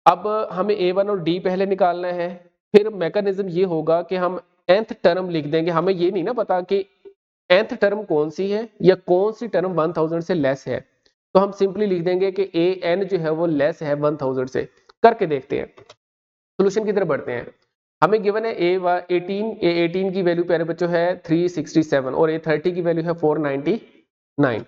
अब हमें a1 और d पहले निकालना है, फिर मैकेनिज्म ये होगा कि हम nth टर्म लिख देंगे। हमें ये नहीं ना पता कि nth टर्म कौन सी है या कौन सी टर्म 1000 से लेस है, तो हम सिंपली लिख देंगे कि an जो है वो लेस है 1000 से। करके देखते हैं, सोल्यूशन की तरफ बढ़ते हैं। हमें गिवन है A18 की वैल्यू प्यारे बच्चों है 367 और A30 की वैल्यू है 499।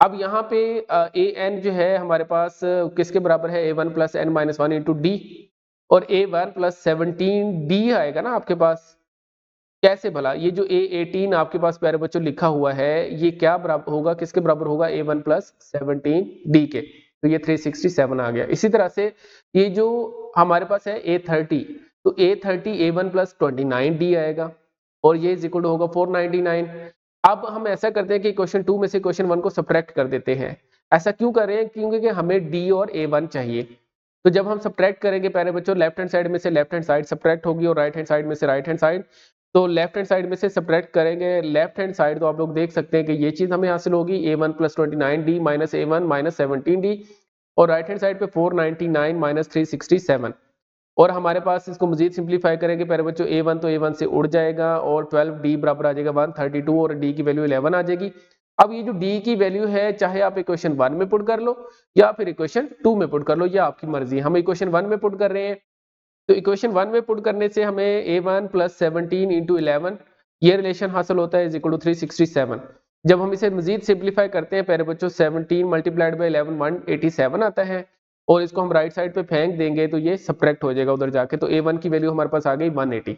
अब यहाँ पे an जो है हमारे पास किसके बराबर है, A1 plus n minus one into D, और A1 प्लस 17d आएगा ना आपके पास। कैसे भला, ये जो A18 आपके पास प्यारे बच्चों लिखा हुआ है ये क्या बराबर होगा, किसके बराबर होगा, A1 प्लस 17d के, तो ये 367 आ गया। इसी तरह से ये जो हमारे पास है A30, तो A30 A1 प्लस 29d आएगा और ये इज इक्वल टू होगा 499। अब हम ऐसा करते हैं कि क्वेश्चन 2 में से क्वेश्चन 1 को सब्ट्रैक्ट कर देते हैं। ऐसा क्यों कर रहे हैं, क्योंकि हमें D और A1 चाहिए। तो जब हम सब्ट्रैक्ट करेंगे प्यारे बच्चों, लेफ्ट हैंड साइड में से लेफ्ट हैंड साइड सब्ट्रैक्ट होगी और राइट हैंड साइड में से राइट हैंड साइड। तो लेफ्ट हैंड साइड में से सब्ट्रैक्ट करेंगे लेफ्ट हैंड साइड, तो आप लोग देख सकते हैं कि ये चीज हमें हासिल होगी, A1 plus 29d minus A1 minus 17d, और राइट हैंड साइड पे 499 माइनस 367। और हमारे पास इसको मजीद सिंप्लीफाई करेंगे प्यारे बच्चों, A1 तो A1 से उड़ जाएगा और 12d बराबर आ जाएगा 132 और d की वैल्यू 11 आ जाएगी। अब ये जो d की वैल्यू है चाहे आप इक्वेशन 1 में पुट कर लो या फिर इक्वेशन 2 में पुट कर लो, या आपकी मर्जी। हम इक्वेशन 1 में पुट कर रहे हैं, तो इक्वेशन 1 में पुट करने से हमें A1 प्लस 17 इंटू 11 ये रिलेशन हासिल होता है इज इक्वल टू 367। जब हम इसे मजीद सिंप्लीफाई करते हैं प्यारे बच्चों, 17 मल्टीप्लाइड बाई 11 187 आता है, और इसको हम राइट साइड पे फेंक देंगे तो ये सब्ट्रैक्ट हो जाएगा उधर जाके, तो A1 की वैल्यू हमारे पास आ गई 180।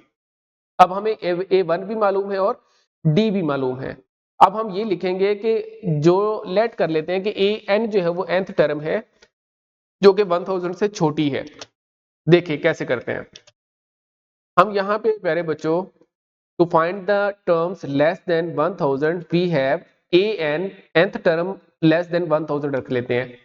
अब हमें A1 भी मालूम है और D भी मालूम है। अब हम ये लिखेंगे कि जो लेट कर लेते हैं कि AN जो है वो nth टर्म है जो कि 1000 से छोटी है। देखिए कैसे करते हैं हम यहाँ पे प्यारे बच्चों, to find the terms less than 1000 we have an nth टर्म लेस देन 1000 रख लेते हैं।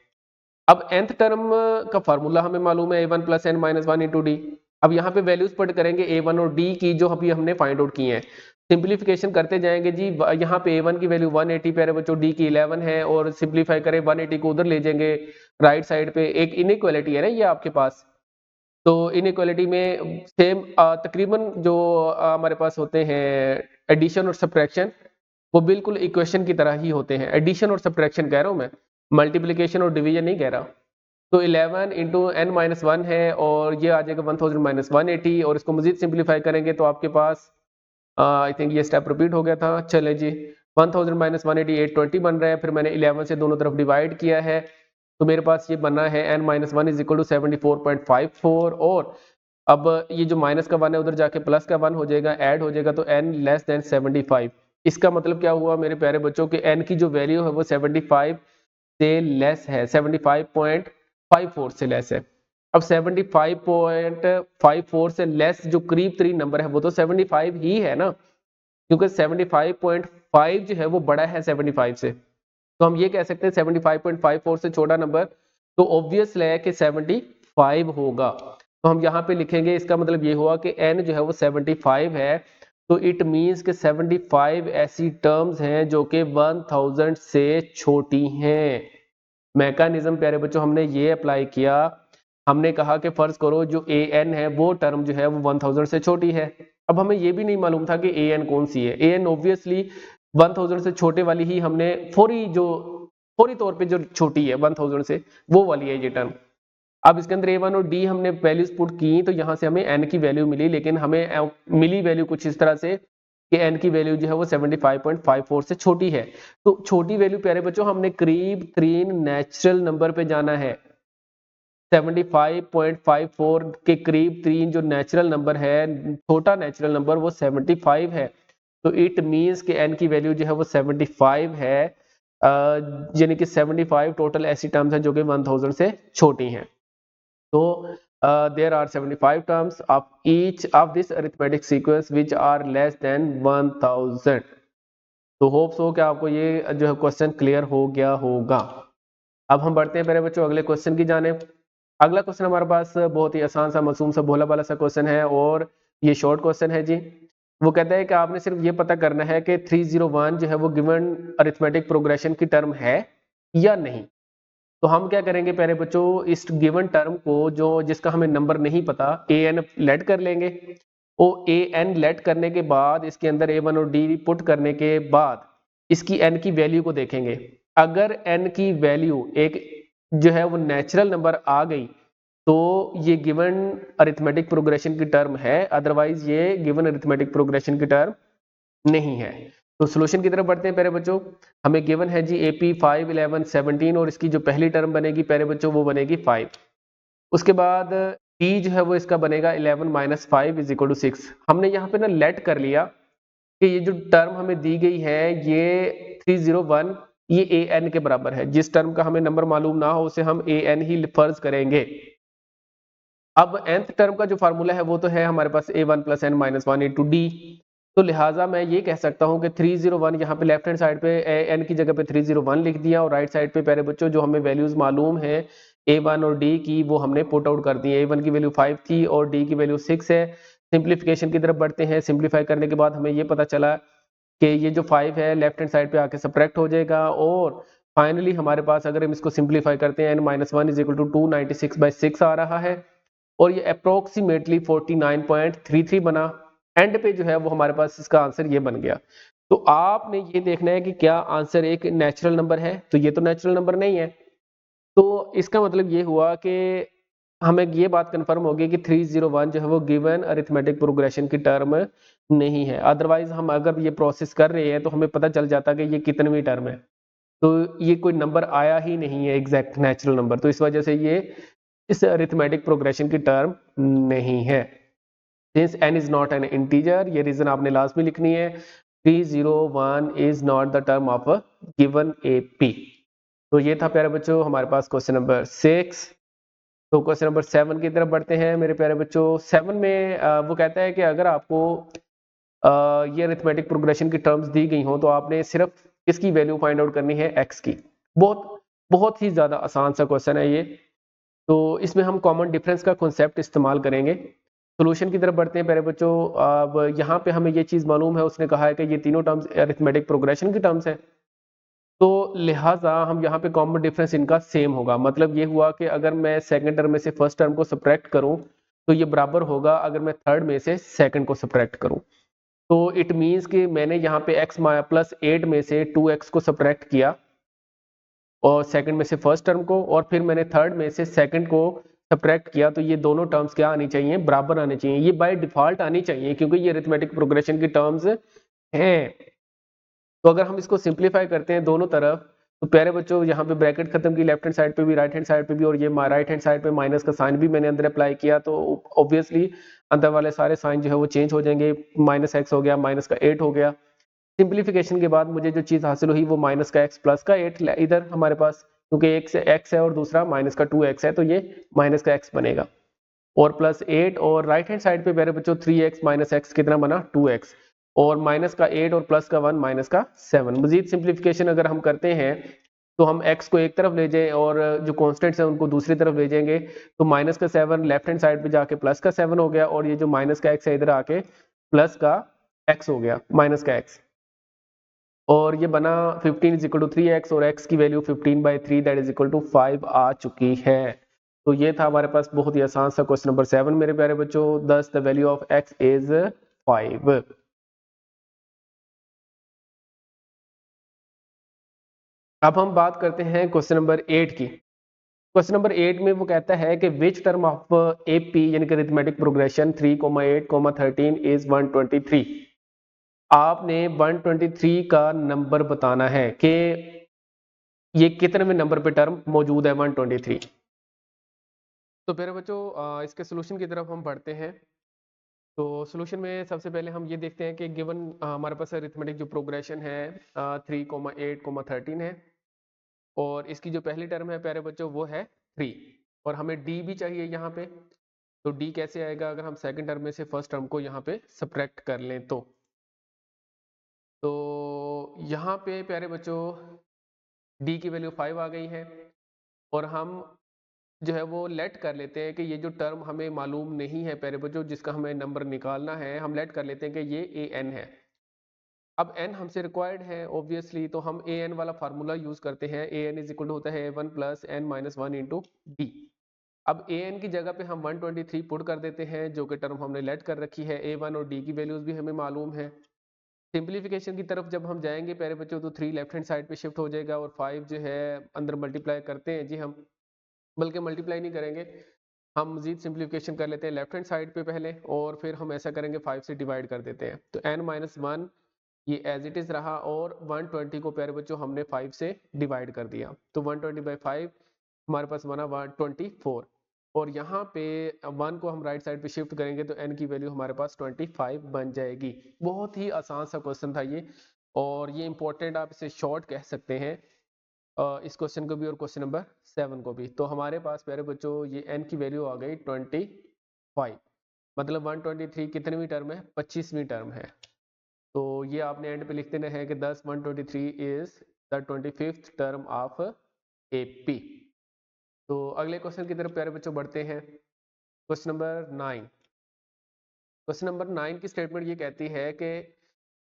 अब nth टर्म का फार्मूला हमें मालूम है A1 plus n minus one into d. अब यहाँ पे वैल्यूज पुट करेंगे A1 और D की जो अभी हमने फाइंड आउट की हैं, सिंप्लीफिकेशन करते जाएंगे जी। यहाँ पे A1 की वैल्यू 180 प्यारे बच्चों, D की 11 है, और सिंप्लीफाई करें 180 को उधर ले जाएंगे राइट साइड पे। एक इनइक्वालिटी है ना ये आपके पास, तो इनइक्वालिटी में सेम तकरीबन जो हमारे पास होते हैं एडिशन और सब्ट्रैक्शन, वो बिल्कुल इक्वेशन की तरह ही होते हैं। एडिशन और सब्ट्रैक्शन कह रहा हूँ मैं, मल्टीप्लिकेशन और डिवीजन नहीं कह रहा। तो 11 इंटू n माइनस वन है और ये आ जाएगा 1000 माइनस 180, और इसको मजीद सिंप्लीफाई करेंगे तो आपके पास आई थिंक ये स्टेप रिपीट हो गया था। चले जी, 1000 माइनस 180 820 बन रहा है, फिर मैंने 11 से दोनों तरफ डिवाइड किया है, तो मेरे पास ये बना है n minus one is equal to 74.54। और अब ये जो माइनस का 1 है उधर जाके प्लस का 1 हो जाएगा, ऐड हो जाएगा, तो n लेस देन 75। इसका मतलब क्या हुआ मेरे प्यारे बच्चों के n की जो वैल्यू है वो 75 से लेस है, 75.54 से लेस है। अब 75.54 से लेस जो करीब तरीन नंबर है वो तो 75 ही है ना, क्योंकि 75.5 जो है वो बड़ा है 75 से, तो हम ये कह सकते हैं 75.54 से छोटा नंबर तो ऑब्वियस है कि 75 होगा। तो हम यहाँ पे लिखेंगे, इसका मतलब ये हुआ कि n जो है वो 75 है, तो इट मींस कि 75 ऐसी टर्म्स हैं जो कि 1000 से छोटी हैं। मैकेनिज्म प्यारे बच्चों हमने ये अप्लाई किया, हमने कहा कि फर्ज करो जो an है वो टर्म जो है वो 1000 से छोटी है। अब हमें ये भी नहीं मालूम था कि an कौन सी है। an ऑब्वियसली 1000 से छोटे वाली ही हमने फौरी तौर पे जो छोटी है 1000 से वो वाली है ये टर्म। अब इसके अंदर A1 और D हमने वैल्यूज पुट की तो यहाँ से हमें n की वैल्यू मिली, लेकिन हमें मिली वैल्यू कुछ इस तरह से कि n की वैल्यू जो है वो 75.54 से छोटी है। तो छोटी वैल्यू प्यारे बच्चों हमने करीब तरीन नेचुरल नंबर पे जाना है। 75.54 के करीब तरीन जो नेचुरल नंबर है, छोटा नेचुरल नंबर वो 75 है। तो इट मींस कि n की वैल्यू जो है वो 75 है, यानी कि 75 टोटल ऐसी टर्म्स हैं जो कि 1000 से छोटी हैं। तो there are 75 terms of each of this arithmetic sequence which are less than 1000। तो होप्स हो कि आपको ये जो है क्वेश्चन क्लियर हो गया होगा। अब हम बढ़ते हैं मेरे बच्चों अगले क्वेश्चन की जाने। अगला क्वेश्चन हमारे पास बहुत ही आसान सा मासूम सा भोला भाला सा क्वेश्चन है और ये शॉर्ट क्वेश्चन है जी। वो कहता है कि आपने सिर्फ ये पता करना है कि 301 जो है वो गिवन अरिथमेटिक प्रोग्रेशन की टर्म है या नहीं। तो हम क्या करेंगे प्यारे बच्चों, इस गिवन टर्म को जो जिसका हमें नंबर नहीं पता an लेट कर लेंगे। वो an लेट करने के बाद इसके अंदर A1 और D पुट करने के बाद इसकी n की वैल्यू को देखेंगे। अगर n की वैल्यू एक जो है वो नेचुरल नंबर आ गई तो ये गिवन अरिथमेटिक प्रोग्रेशन की टर्म है, अदरवाइज ये गिवन अरिथमेटिक प्रोग्रेशन की टर्म नहीं है। तो सोल्यूशन की तरफ बढ़ते हैं प्यारे बच्चों। हमें गिवन है जी AP 5, 11, 17 और इसकी जो पहली टर्म बनेगी प्यारे बच्चों वो बनेगी 5। उसके बाद t जो है वो इसका बनेगा 11 माइनस 5 इज इक्वल टू 6। हमने यहाँ पे ना लेट कर लिया कि ये जो टर्म हमें दी गई है ये 301 ये an के बराबर है। जिस टर्म का हमें नंबर मालूम ना हो उसे हम an ही फर्ज करेंगे। अब nth टर्म का जो फार्मूला है वो तो है हमारे पास a1 plus n minus one into D. तो लिहाजा मैं ये कह सकता हूँ कि 301 यहाँ पे लेफ्ट हैंड साइड पे n की जगह पे 301 लिख दिया और राइट साइड पे प्यारे बच्चों जो हमें वैल्यूज मालूम है a1 और d की वो हमने पुट आउट कर दी है। a1 की वैल्यू 5 थी और d की वैल्यू 6 है। सिंप्लीफिकेशन की तरफ बढ़ते हैं। सिंप्लीफाई करने के बाद हमें ये पता चला कि ये जो 5 है लेफ्ट हैंड साइड पे आके सब्ट्रैक्ट हो जाएगा और फाइनली हमारे पास अगर हम इसको सिंप्लीफाई करते हैं n minus one is equal to 296/6 आ रहा है और ये अप्रोक्सीमेटली 49.33 बना। एंड पे जो है वो हमारे पास इसका आंसर ये बन गया। तो आपने ये देखना है कि क्या आंसर एक नेचुरल नंबर है, तो ये तो नेचुरल नंबर नहीं है। तो इसका मतलब ये हुआ कि हमें ये बात कंफर्म होगी कि 301 जो है वो गिवन अरिथमेटिक प्रोग्रेशन की टर्म नहीं है। अदरवाइज हम अगर ये प्रोसेस कर रहे हैं तो हमें पता चल जाता कि ये कितनवीं टर्म है, तो ये कोई नंबर आया ही नहीं है एग्जैक्ट नेचुरल नंबर। तो इस वजह से ये इस अरिथमेटिक प्रोग्रेशन की टर्म नहीं है। Since n is not an integer, ये रीजन आपने लास्ट में लिखनी है। 301 is not the term of given AP। तो ये था प्यारे बच्चों हमारे पास क्वेश्चन नंबर 6। तो क्वेश्चन नंबर 7 की तरफ बढ़ते हैं मेरे प्यारे बच्चों। 7 में वो कहता है कि अगर आपको ये अरिथमेटिक प्रोग्रेशन की टर्म्स दी गई हो तो आपने सिर्फ किसकी वैल्यू फाइंड आउट करनी है, x की। बहुत बहुत ही ज्यादा आसान सा क्वेश्चन है ये। तो इसमें हम कॉमन डिफरेंस का कॉन्सेप्ट इस्तेमाल करेंगे। सॉल्यूशन की तरफ बढ़ते हैं प्यारे बच्चों। अब यहाँ पे हमें ये चीज़ मालूम है, उसने कहा है कि ये तीनों टर्म्स अरिथमेटिक प्रोग्रेशन की टर्म्स हैं, तो लिहाजा हम यहाँ पे कॉमन डिफरेंस इनका सेम होगा। मतलब ये हुआ कि अगर मैं सेकंड टर्म में से फर्स्ट टर्म को सब्ट्रैक्ट करूँ तो ये बराबर होगा अगर मैं थर्ड में से सेकंड को सब्ट्रैक्ट करूँ। तो इट मीन्स कि मैंने यहाँ पे x प्लस 8 में से 2x को सब्ट्रैक्ट किया और सेकंड में से फर्स्ट टर्म को, और फिर मैंने थर्ड में से सेकंड को सब्ट्रैक्ट किया। तो ये दोनों टर्म्स क्या आनी चाहिए, बराबर आनी चाहिए। ये बाय डिफॉल्ट आनी चाहिए क्योंकि ये अरिथमेटिक प्रोग्रेशन की टर्म्स हैं। तो अगर हम इसको सिंप्लीफाई करते हैं दोनों तरफ तो प्यारे बच्चों यहाँ पे ब्रैकेट खत्म की लेफ्ट हैंड साइड पे भी राइट हैंड साइड पे भी, और ये राइट हैंड साइड पे माइनस का साइन भी मैंने अंदर अप्लाई किया, तो ऑब्वियसली अंदर वाले सारे साइन जो है वो चेंज हो जाएंगे। -x हो गया, माइनस का 8 हो गया। सिंप्लीफिकेशन के बाद मुझे जो चीज हासिल हुई वो माइनस का x प्लस का 8 इधर हमारे पास, क्योंकि एक से x है और दूसरा माइनस का 2x है, तो ये माइनस का x बनेगा और प्लस 8। और राइट हैंड साइड पे मेरे बच्चों 3x माइनस एक्स कितना बना, 2x, और माइनस का 8 और प्लस का 1 माइनस का 7। मजीद सिंप्लीफिकेशन अगर हम करते हैं तो हम x को एक तरफ ले जाए और जो कॉन्स्टेंट्स हैं उनको दूसरी तरफ ले जाएंगे, तो माइनस का 7 लेफ्ट हैंड साइड पे जाके प्लस का 7 हो गया, और ये जो माइनस का x है इधर आके प्लस का x हो गया, माइनस का x, और ये बना 15 इज इक्वल टू 3x और x की value 15/3 that is equal to 5 आ चुकी है। तो ये था हमारे पास बहुत ही आसान सा क्वेश्चन नंबर 7 मेरे प्यारे बच्चों। दस the value of x is 5। अब हम बात करते हैं क्वेश्चन नंबर 8 की। क्वेश्चन नंबर 8 में वो कहता है कि विच टर्म ऑफ AP यानी कि अरिथमेटिक प्रोग्रेशन 3,8,13 इज 123। आपने 123 का नंबर बताना है कि ये कितने नंबर पे टर्म मौजूद है 123। तो मेरे बच्चों इसके सोल्यूशन की तरफ हम बढ़ते हैं। तो सोल्यूशन में सबसे पहले हम ये देखते हैं कि गिवन हमारे पास अरिथमेटिक जो प्रोग्रेशन है 3,8,13 है, और इसकी जो पहली टर्म है प्यारे बच्चों वो है 3, और हमें डी भी चाहिए यहाँ पे। तो डी कैसे आएगा, अगर हम सेकंड टर्म में से फर्स्ट टर्म को यहाँ पे सब्ट्रैक्ट कर लें तो यहाँ पे प्यारे बच्चों डी की वैल्यू 5 आ गई है, और हम जो है वो लेट कर लेते हैं कि ये जो टर्म हमें मालूम नहीं है प्यारे बच्चों जिसका हमें नंबर निकालना है, हम लेट कर लेते हैं कि ये an है। अब n हमसे रिक्वायर्ड है ऑब्वियसली, तो हम an वाला फार्मूला यूज करते हैं। an इज इक्वल टू होता है a1 plus n minus one into d. अब an की जगह पे हम 123 पुट कर देते हैं जो कि टर्म हमने लेट कर रखी है। a1 और d की वैल्यूज भी हमें मालूम है। सिंप्लीफिकेशन की तरफ जब हम जाएंगे प्यारे बच्चों तो 3 लेफ्ट हैंड साइड पे शिफ्ट हो जाएगा और 5 जो है अंदर मल्टीप्लाई करते हैं जी हम, बल्कि मल्टीप्लाई नहीं करेंगे, हम मजीद सिंप्लीफिकेशन कर लेते हैं लेफ्ट हैंड साइड पे पहले, और फिर हम ऐसा करेंगे 5 से डिवाइड कर देते हैं। तो n-1 ये एज इट इज रहा, और 120 को प्यारे बच्चों हमने 5 से डिवाइड कर दिया, तो 120/5 हमारे पास बना 124, और यहाँ पे 1 को हम राइट साइड पे शिफ्ट करेंगे तो n की वैल्यू हमारे पास 25 बन जाएगी। बहुत ही आसान सा क्वेश्चन था ये, और ये इंपॉर्टेंट, आप इसे शॉर्ट कह सकते हैं इस क्वेश्चन को भी और क्वेश्चन नंबर 7 को भी। तो हमारे पास प्यारे बच्चों ये n की वैल्यू आ गई 25, मतलब 123 कितनीवीं टर्म है, 25वीं टर्म है। तो ये आपने एंड पे लिख देना है कि 123 is the 25th term of AP। तो अगले क्वेश्चन की तरफ प्यारे बच्चों बढ़ते हैं। Question number 9। क्वेश्चन नंबर 9 की स्टेटमेंट ये कहती है कि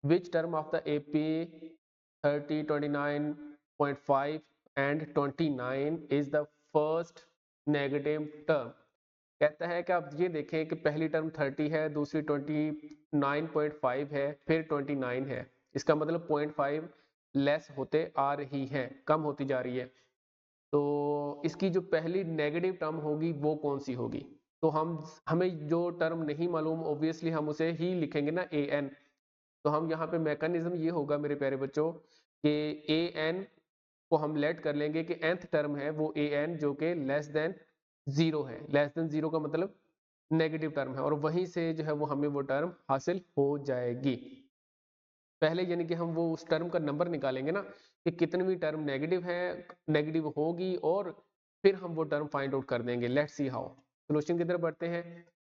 which term of the AP 30, 29.5 and 29 is the first negative term. कहता है कि आप ये देखें कि पहली टर्म 30 है, दूसरी 29.5 है, फिर 29 है। इसका मतलब 0.5 लेस होते आ रही है, कम होती जा रही है। तो इसकी जो पहली नेगेटिव टर्म होगी वो कौन सी होगी? तो हमें जो टर्म नहीं मालूम, ऑब्वियसली हम उसे ही लिखेंगे ना an। तो हम यहाँ पे मैकेनिज्म ये होगा मेरे प्यारे बच्चों कि an को हम लेट कर लेंगे कि nth टर्म है वो an जो कि लेस देन 0 है। लेस देन 0 का मतलब नेगेटिव टर्म है, और वहीं से जो है वो हमें वो टर्म हासिल हो जाएगी। पहले यानी कि हम वो उस टर्म का नंबर निकालेंगे ना कि कितनी टर्म नेगेटिव है, नेगेटिव होगी, और फिर हम वो टर्म फाइंड आउट कर देंगे। Let's see how. सोल्यूशन की तरफ बढ़ते हैं।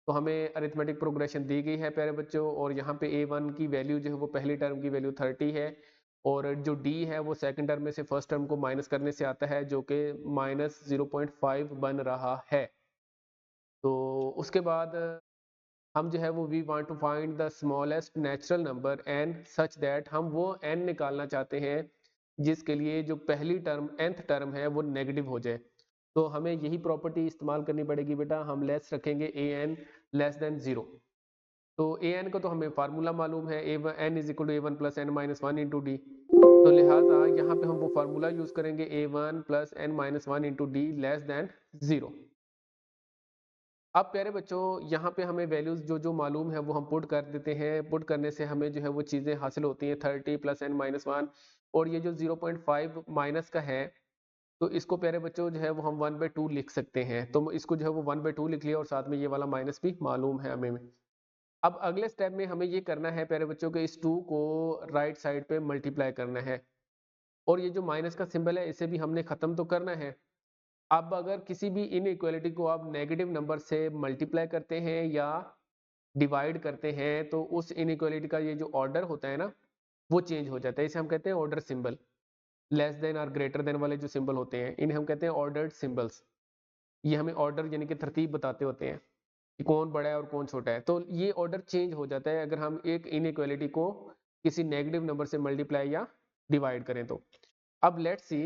तो हमें अरिथमेटिक प्रोग्रेशन दी गई है प्यारे बच्चों, और यहाँ पे a1 की वैल्यू जो है वो पहली टर्म की वैल्यू 30 है, और जो d है वो सेकंड टर्म में से फर्स्ट टर्म को माइनस करने से आता है जो कि -0.5 बन रहा है। तो उसके बाद हम जो है वो we want to find the smallest natural number n such that, हम वो n निकालना चाहते हैं जिसके लिए जो पहली टर्म nth टर्म है वो नेगेटिव हो जाए। तो हमें यही प्रॉपर्टी इस्तेमाल करनी पड़ेगी बेटा, हम लेस रखेंगे an लेस देन 0। तो an को तो हमें फार्मूला मालूम है, n is equal to a1 plus n minus 1 into D. तो लिहाजा यहाँ पे हम वो फार्मूला यूज करेंगे a1 plus n minus 1 into D less than 0। अब प्यारे बच्चों यहाँ पे हमें वैल्यूज जो जो मालूम है वो हम पुट कर देते हैं। पुट करने से हमें जो है वो चीज़ें हासिल होती हैं 30 प्लस n माइनस 1, और ये जो 0.5 माइनस का है तो इसको प्यारे बच्चों जो है वो हम 1/2 लिख सकते हैं। तो इसको जो है वो 1/2 लिख लिया, और साथ में ये वाला माइनस भी मालूम है हमें। अब अगले स्टेप में हमें ये करना है प्यारे बच्चों के इस 2 को राइट साइड पे मल्टीप्लाई करना है, और ये जो माइनस का सिंबल है इसे भी हमने ख़त्म तो करना है। अब अगर किसी भी इनइक्वालिटी को आप नेगेटिव नंबर से मल्टीप्लाई करते हैं या डिवाइड करते हैं तो उस इनइक्वालिटी का ये जो ऑर्डर होता है ना वो चेंज हो जाता है। इसे हम कहते हैं ऑर्डर सिंबल। लेस देन और ग्रेटर देन वाले जो सिंबल होते हैं इन्हें हम कहते हैं ऑर्डर्ड सिंबल्स। ये हमें ऑर्डर यानी कि तरतीब बताते होते हैं कि कौन बड़ा है और कौन छोटा है। तो ये ऑर्डर चेंज हो जाता है अगर हम एक इनइक्वालिटी को किसी नेगेटिव नंबर से मल्टीप्लाई या डिवाइड करें तो। अब लेट्स सी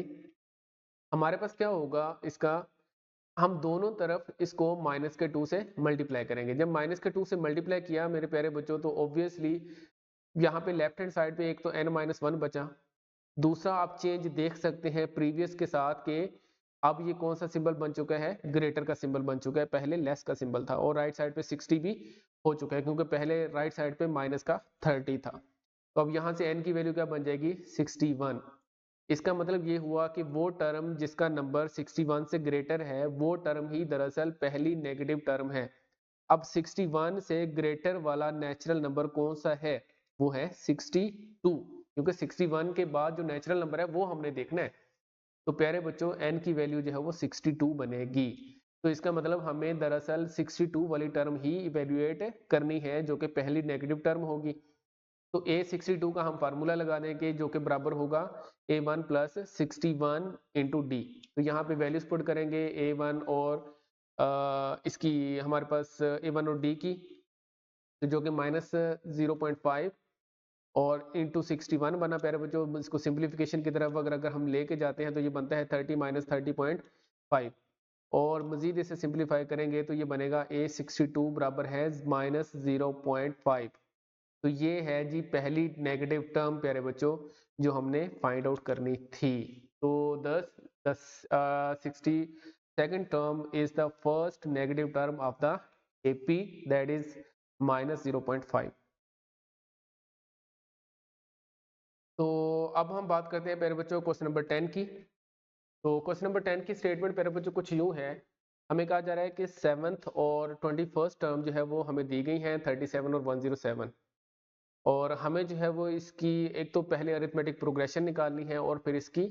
हमारे पास क्या होगा इसका, हम दोनों तरफ इसको -2 से मल्टीप्लाई करेंगे। जब -2 से मल्टीप्लाई किया मेरे प्यारे बच्चों तो ऑब्वियसली यहाँ पे लेफ्ट हैंड साइड पे एक तो n-1 बचा, दूसरा आप चेंज देख सकते हैं प्रीवियस के साथ के अब ये कौन सा सिंबल बन चुका है, ग्रेटर का सिंबल बन चुका है, पहले लेस का सिंबल था, और राइट साइड पे 60 भी हो चुका है क्योंकि पहले राइट साइड पे माइनस का 30 था। तो अब यहाँ से n की वैल्यू क्या बन जाएगी 61। इसका मतलब ये हुआ कि वो टर्म जिसका नंबर 61 से ग्रेटर है वो टर्म ही दरअसल पहली नेगेटिव टर्म है। अब 61 से ग्रेटर वाला नेचुरल नंबर कौन सा है, वो है 62, क्योंकि 61 के बाद जो नेचुरल नंबर है वो हमने देखना है। तो प्यारे बच्चों n की वैल्यू जो है वो 62 बनेगी। तो इसका मतलब हमें दरअसल 62 वाली टर्म ही इवेल्युएट करनी है जो कि पहली नेगेटिव टर्म होगी। तो a62 का हम फार्मूला लगा देंगे जो कि बराबर होगा a1 प्लस 61 इंटू डी। तो यहाँ पे वैल्यूज पुट करेंगे a1 और इसकी हमारे पास a1 और d की, तो जो कि -0.5 और इंटू 61 बना प्यारे बच्चों। इसको सिंप्लीफिकेशन की तरफ अगर हम लेके जाते हैं तो ये बनता है 30 माइनस 30.5, और मजीद इसे सिंप्लीफाई करेंगे तो ये बनेगा a62 बराबर है -0.5। तो ये है जी पहली नेगेटिव टर्म प्यारे बच्चों जो हमने फाइंड आउट करनी थी। तो 60 second term is the first negative term of the AP, that is minus 0.5. तो अब हम बात करते हैं प्यारे बच्चों क्वेश्चन नंबर 10 की। तो क्वेश्चन नंबर 10 की स्टेटमेंट प्यारे बच्चों कुछ यूं है, हमें कहा जा रहा है कि 7th और 21st टर्म जो है वो हमें दी गई हैं 37 और 107, और हमें जो है वो इसकी एक तो पहले अरिथमेटिक प्रोग्रेशन निकालनी है और फिर इसकी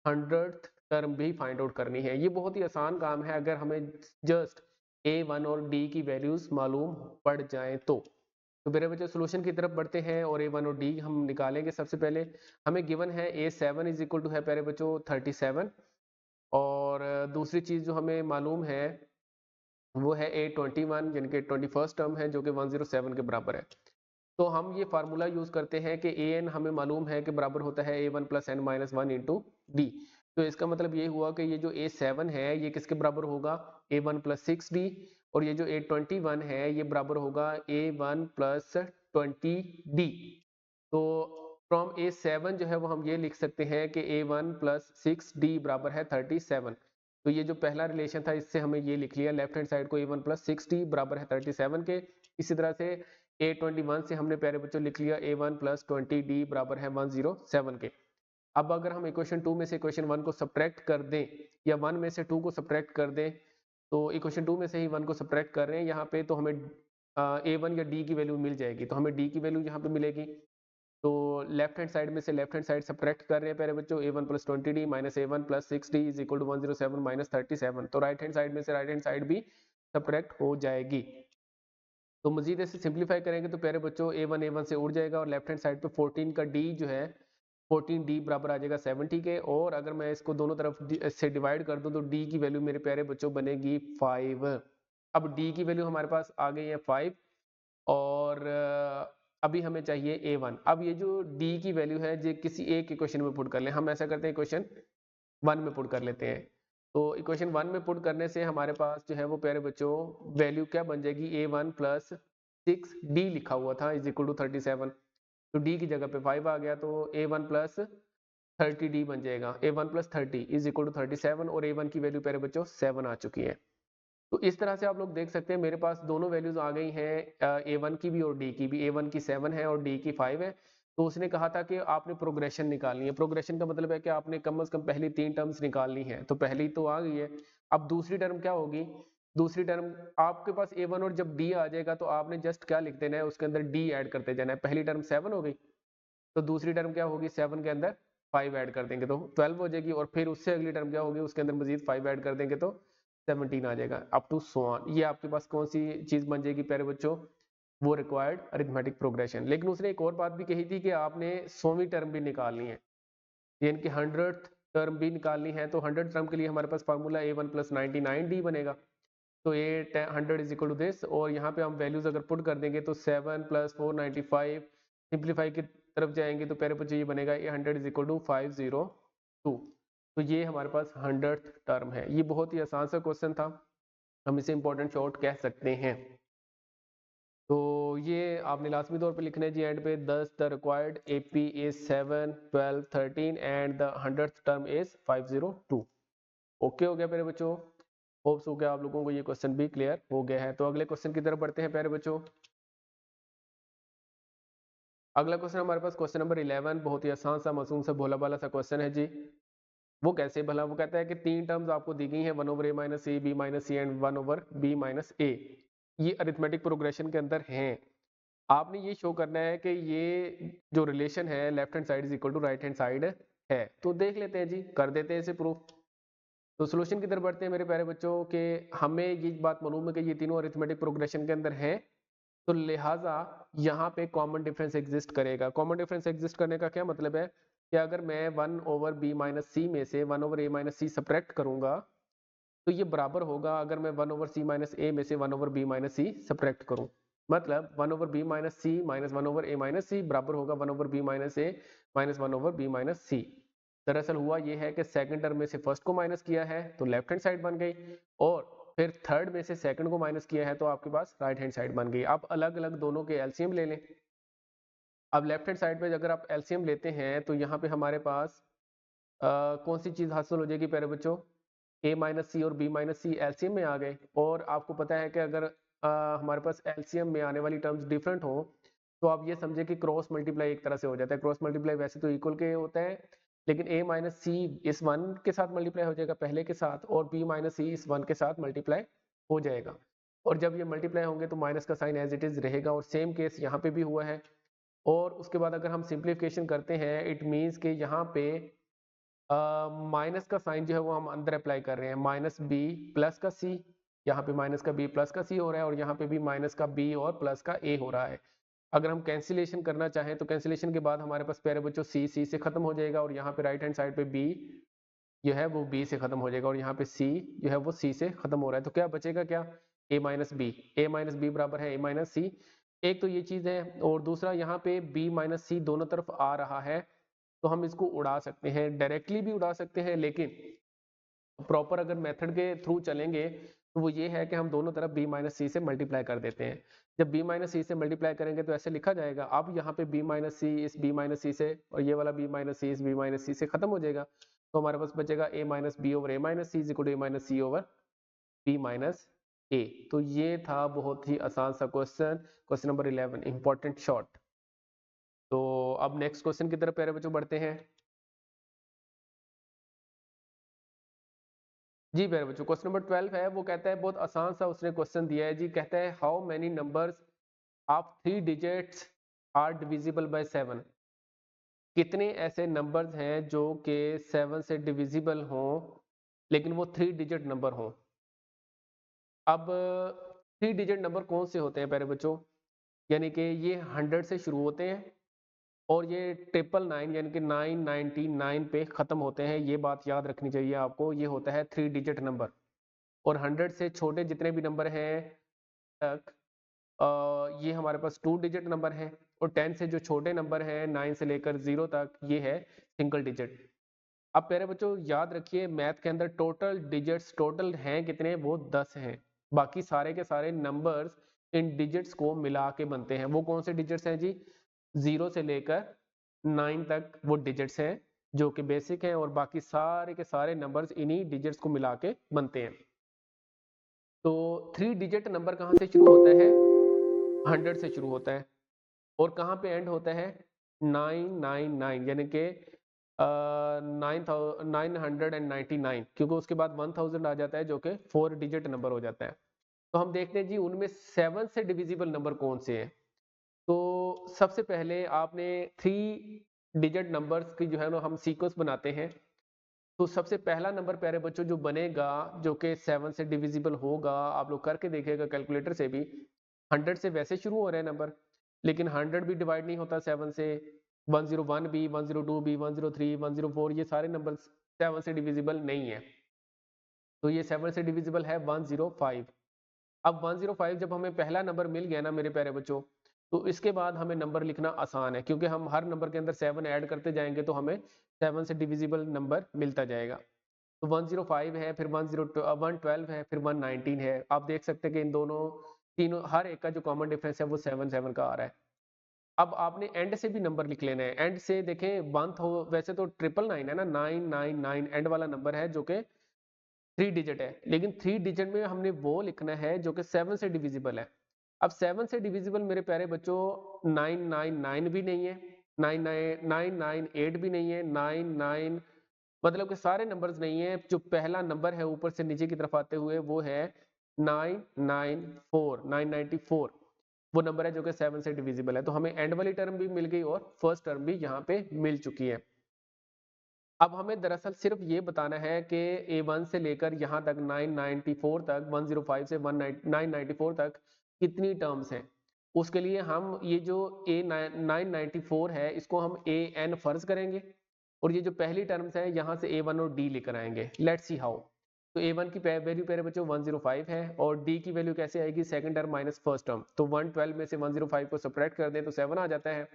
100th टर्म भी फाइंड आउट करनी है। ये बहुत ही आसान काम है अगर हमें जस्ट A1 और D की वैल्यूज मालूम पड़ जाएं तो मेरे बच्चे सोल्यूशन की तरफ बढ़ते हैं और A1 और D हम निकालेंगे। सबसे पहले हमें गिवन है A7 इज इक्वल टू है प्यारे बच्चों 37, और दूसरी चीज जो हमें मालूम है वो है A21 यानी कि 21st टर्म है जो कि 107 के बराबर है। तो हम ये फार्मूला यूज करते हैं कि an हमें मालूम है कि बराबर होता है a1 plus n minus one into D. तो इसका मतलब ये हुआ कि ये जो a7 है ये किसके बराबर होगा, a1 प्लस सिक्स डी, और ये जो a21 है ये बराबर होगा a1 प्लस 20d। तो फ्रॉम a7 जो है वो हम ये लिख सकते हैं कि a1 प्लस सिक्स डी बराबर है 37। तो ये जो पहला रिलेशन था इससे हमें ये लिख लिया लेफ्ट हैंड साइड को a1 प्लस सिक्स डी बराबर है 37 के। इसी तरह से A21 से हमने प्यारे बच्चों लिख लिया A1 प्लस 20D बराबर है 107 के। अब अगर हम इक्वेशन 2 में से इक्वेशन 1 को सब्ट्रैक्ट कर दें या 1 में से 2 को सब्ट्रैक्ट कर दें, तो इक्वेशन 2 में से ही 1 को सब्ट्रैक्ट कर रहे हैं यहाँ पे, तो हमें A1 या D की वैल्यू मिल जाएगी। तो हमें D की वैल्यू यहाँ पे मिलेगी। तो लेफ्ट हैंड साइड में से लेफ्ट हैंड साइड सब्ट्रैक्ट कर रहे हैं प्यारे बच्चों, A1 plus 20D minus A1 plus 6D is equal to 107 minus 37। तो राइट हैंड साइड में से राइट हैंड साइड भी सब्ट्रैक्ट हो जाएगी। तो मजीद ऐसे सिंप्लीफाई करेंगे तो प्यारे बच्चों A1 से उड़ जाएगा और लेफ्ट हैंड साइड पे 14 का D जो है 14D बराबर आ जाएगा 70 के। और अगर मैं इसको दोनों तरफ से डिवाइड कर दूं तो D की वैल्यू मेरे प्यारे बच्चों बनेगी 5। अब D की वैल्यू हमारे पास आ गई है 5, और अभी हमें चाहिए A1। अब ये जो D की वैल्यू है ये किसी एक इक्वेशन में पुट कर लें। हम ऐसा करते हैं इक्वेशन 1 में पुट कर लेते हैं। तो इक्वेशन 1 में पुट करने से हमारे पास जो है वो प्यारे बच्चों वैल्यू क्या बन जाएगी, A1 प्लस 6D लिखा हुआ था इज इक्वल टू 37। तो D की जगह पे 5 आ गया, तो A1 प्लस 30D बन जाएगा। A1 plus 30 is equal to 37, और A1 की वैल्यू प्यारे बच्चों 7 आ चुकी है। तो इस तरह से आप लोग देख सकते हैं मेरे पास दोनों वैल्यूज आ गई हैं, A1 की भी और D की भी। A1 की 7 है और D की 5 है। तो उसने कहा था कि आपने प्रोग्रेशन निकालनी है। प्रोग्रेशन का मतलब है कि आपने कम से कम पहली 3 टर्म्स निकालनी है। तो पहली तो आ गई है, अब दूसरी टर्म क्या होगी। दूसरी टर्म आपके पास A1 और जब D आ जाएगा तो आपने जस्ट क्या लिख देना है, उसके अंदर D ऐड करते जाना है। पहली टर्म 7 हो गई, तो दूसरी टर्म क्या होगी, 7 के अंदर 5 ऐड कर देंगे तो 12 हो जाएगी, और फिर उससे अगली टर्म क्या होगी, उसके अंदर मजीद 5 ऐड कर देंगे तो 17 आ जाएगा, अप टू सो ऑन। ये आपके पास कौन सी चीज बन जाएगी प्यारे बच्चों, वो रिक्वायर्ड अरिथमेटिक प्रोग्रेशन। लेकिन उसने एक और बात भी कही थी कि आपने 100वीं टर्म भी निकालनी है, यानी कि 100th टर्म भी निकालनी है। तो 100 टर्म के लिए हमारे पास फार्मूला A1 प्लस 99D बनेगा। तो ये 100 इज इक्वल टू दिस, और यहाँ पे हम वैल्यूज अगर पुट कर देंगे तो 7 प्लस 495, सिंप्लीफाई की तरफ जाएंगे तो प्यारे बच्चे ये बनेगा 100 इज इक्वल टू 502। तो ये हमारे पास 100th टर्म है। ये बहुत ही आसान सा क्वेश्चन था, हम इसे इंपॉर्टेंट शॉर्ट कह सकते हैं। तो ये आपने लाजमी तौर पे लिखना है जी एंड पे, 10 the required AP is 7 12 13 and the 100th term is 502। Okay हो गया प्यारे बच्चों, होप्स हो गया आप लोगों को ये क्वेश्चन भी क्लियर हो गया है। तो अगले क्वेश्चन की तरफ बढ़ते हैं प्यारे बच्चों। अगला क्वेश्चन हमारे पास क्वेश्चन नंबर 11, बहुत ही आसान सा मासूम सा भोला भाला सा क्वेश्चन है जी। वो कैसे भला, वो कहता है कि 3 टर्म्स आपको दी गई हैं 1/a minus c, b minus c and 1/b minus a. ये अरिथमेटिक प्रोग्रेशन के अंदर हैं। आपने ये शो करना है कि ये जो रिलेशन है left hand side is equal to right hand side है। तो देख लेते हैं जी, कर देते हैं इसे प्रूफ। तो सोल्यूशन की तरफ बढ़ते हैं मेरे प्यारे बच्चों कि हमें ये बात मालूम है कि ये तीनों अरिथमेटिक प्रोग्रेशन के अंदर हैं, तो लिहाजा यहाँ पे कॉमन डिफरेंस एग्जिस्ट करेगा। कॉमन डिफरेंस एग्जिस्ट करने का क्या मतलब है कि अगर मैं 1/b माइनस सी में से 1/a माइनस सी सब्ट्रैक्ट करूंगा तो ये बराबर होगा अगर मैं 1/c माइनस ए में से 1/b माइनस सी सब्ट्रैक्ट करूं। मतलब 1/b माइनस सी माइनस 1/a माइनस सी बराबर होगा 1/b माइनस ए माइनस 1/b माइनस सी। दरअसल हुआ ये है कि सेकंड टर्म में से फर्स्ट को माइनस किया है तो लेफ्ट हैंड साइड बन गई, और फिर थर्ड में से सेकंड को माइनस किया है तो आपके पास राइट हैंड साइड बन गई। आप अलग अलग दोनों के एलसीएम ले लें। अब लेफ्ट हैंड साइड पे अगर आप एलसीएम लेते हैं तो यहाँ पे हमारे पास कौन सी चीज हासिल हो जाएगी प्यारे बच्चों, ए माइनस सी और बी माइनस सी एलसीएम में आ गए, और आपको पता है कि अगर हमारे पास एलसीएम में आने वाली टर्म्स डिफरेंट हो तो आप ये समझे कि क्रॉस मल्टीप्लाई एक तरह से हो जाता है। क्रॉस मल्टीप्लाई वैसे तो इक्वल के होता है, लेकिन a माइनस सी इस वन के साथ मल्टीप्लाई हो जाएगा पहले के साथ, और b माइनस सी इस वन के साथ मल्टीप्लाई हो जाएगा, और जब ये मल्टीप्लाई होंगे तो माइनस का साइन एज इट इज रहेगा, और सेम केस यहाँ पे भी हुआ है। और उसके बाद अगर हम सिंप्लीफिकेशन करते हैं, इट मीन्स कि यहाँ पे माइनस का साइन जो है वो हम अंदर अप्लाई कर रहे हैं, माइनस बी प्लस का सी, यहाँ पे माइनस का बी प्लस का सी हो रहा है, और यहाँ पे भी माइनस का बी और प्लस का ए हो रहा है। अगर हम कैंसिलेशन करना चाहें तो कैंसिलेशन के बाद हमारे पास प्यारे बच्चों सी से खत्म हो जाएगा, और यहाँ पे राइट हैंड साइड पे बी जो है वो बी से खत्म हो जाएगा, और यहाँ पे सी जो है वो सी से खत्म हो रहा है। तो क्या बचेगा, क्या ए माइनस बी बराबर है ए माइनस सी। एक तो ये चीज है, और दूसरा यहाँ पे बी माइनस सी दोनों तरफ आ रहा है, तो हम इसको उड़ा सकते हैं, डायरेक्टली भी उड़ा सकते हैं, लेकिन प्रॉपर अगर मेथड के थ्रू चलेंगे तो वो ये है कि हम दोनों तरफ b माइनस सी से मल्टीप्लाई कर देते हैं। जब b माइनस सी से मल्टीप्लाई करेंगे तो ऐसे लिखा जाएगा, अब यहाँ पे b माइनस सी इस b माइनस सी से, और ये वाला b माइनस सी इस b माइनस सी से खत्म हो जाएगा, तो हमारे पास बचेगा a minus b over a minus c is equal to a minus c over b minus a. तो ये था बहुत ही आसान सा question, question number 11, important short. तो अब नेक्स्ट क्वेश्चन की तरफ प्यारे बच्चों बढ़ते हैं। जी प्यारे बच्चों, क्वेश्चन नंबर 12 है, वो कहता है बहुत आसान सा उसने क्वेश्चन दिया है जी, कहता है how many numbers of 3 digits are divisible by 7। कितने ऐसे नंबर्स हैं जो कि 7 से डिविजिबल हों लेकिन वो 3 डिजिट नंबर हों। अब 3 डिजिट नंबर कौन से होते हैं प्यारे बच्चों, यानी कि ये 100 से शुरू होते हैं और ये 999 यानी कि 999 पे खत्म होते हैं। ये बात याद रखनी चाहिए आपको, ये होता है 3 डिजिट नंबर। और 100 से छोटे जितने भी नंबर हैं तक ये हमारे पास 2 डिजिट नंबर है, और 10 से जो छोटे नंबर हैं 9 से लेकर 0 तक ये है सिंगल डिजिट। अब प्यारे बच्चों याद रखिए, मैथ के अंदर टोटल डिजिट्स टोटल हैं कितने, वो 10 हैं। बाकी सारे के सारे नंबर्स इन डिजिट्स को मिला के बनते हैं। वो कौन से डिजिट्स हैं जी, 0 से लेकर 9 तक वो डिजिट्स हैं जो कि बेसिक हैं, और बाकी सारे के सारे नंबर्स इन्हीं डिजिट्स को मिला के बनते हैं। तो 3 डिजिट नंबर कहाँ से शुरू होता है, 100 से शुरू होता है, और कहाँ पे एंड होता है, 999 यानी कि 999, क्योंकि उसके बाद 1000 आ जाता है जो कि 4 डिजिट नंबर हो जाता है। तो हम देखते हैं जी उनमें 7 से डिविजिबल नंबर कौन से हैं। तो सबसे पहले आपने 3 डिजिट नंबर्स की जो है ना हम सीक्वेंस बनाते हैं। तो सबसे पहला नंबर प्यारे बच्चों जो बनेगा जो कि 7 से डिविजिबल होगा, आप लोग करके देखिएगा कैलकुलेटर से भी। 100 से वैसे शुरू हो रहे हैं नंबर, लेकिन 100 भी डिवाइड नहीं होता 7 से। 101 भी, 102 भी, 103, 104 ये सारे नंबर 7 से डिविजिबल नहीं है। तो ये 7 से डिविजिबल है 105। अब 105 जब हमें पहला नंबर मिल गया ना मेरे प्यारे बच्चों, तो इसके बाद हमें नंबर लिखना आसान है, क्योंकि हम हर नंबर के अंदर 7 ऐड करते जाएंगे तो हमें 7 से डिविजिबल नंबर मिलता जाएगा। तो 105 है, फिर 112 है, फिर 119 है। आप देख सकते हैं कि इन दोनों तीनों हर एक का जो कॉमन डिफरेंस है वो 7 का आ रहा है। अब आपने एंड से भी नंबर लिख लेना है। एंड से देखें वैसे तो 999 है ना, 999 एंड वाला नंबर है जो कि 3 डिजिट है, लेकिन 3 डिजिट में हमने वो लिखना है जो कि 7 से डिविजिबल है। अब 7 से डिविजिबल मेरे प्यारे बच्चों 999 भी नहीं है, 998 भी नहीं है, 99 मतलब कि सारे नंबर्स नहीं है। जो पहला नंबर है ऊपर से नीचे की तरफ आते हुए वो है 994 वो नंबर है जो कि 7 से डिविजिबल है। तो हमें एंड वाली टर्म भी मिल गई और फर्स्ट टर्म भी यहाँ पे मिल चुकी है। अब हमें दरअसल सिर्फ ये बताना है कि A1 से लेकर यहाँ तक 994 तक, 105 से 994 तक कितनी टर्म्स हैं। उसके लिए हम ये जो A994 है इसको हम AN फर्ज करेंगे, और ये जो पहली टर्म्स है यहाँ से A1 और D लेकर आएंगे। Let's see how. तो A1 की वैल्यू प्यारे बच्चों 105 है, और D की वैल्यू कैसे आएगी, second term minus first term. तो 112 में से 105 को सब्ट्रैक्ट कर दें तो 7 आ जाता है।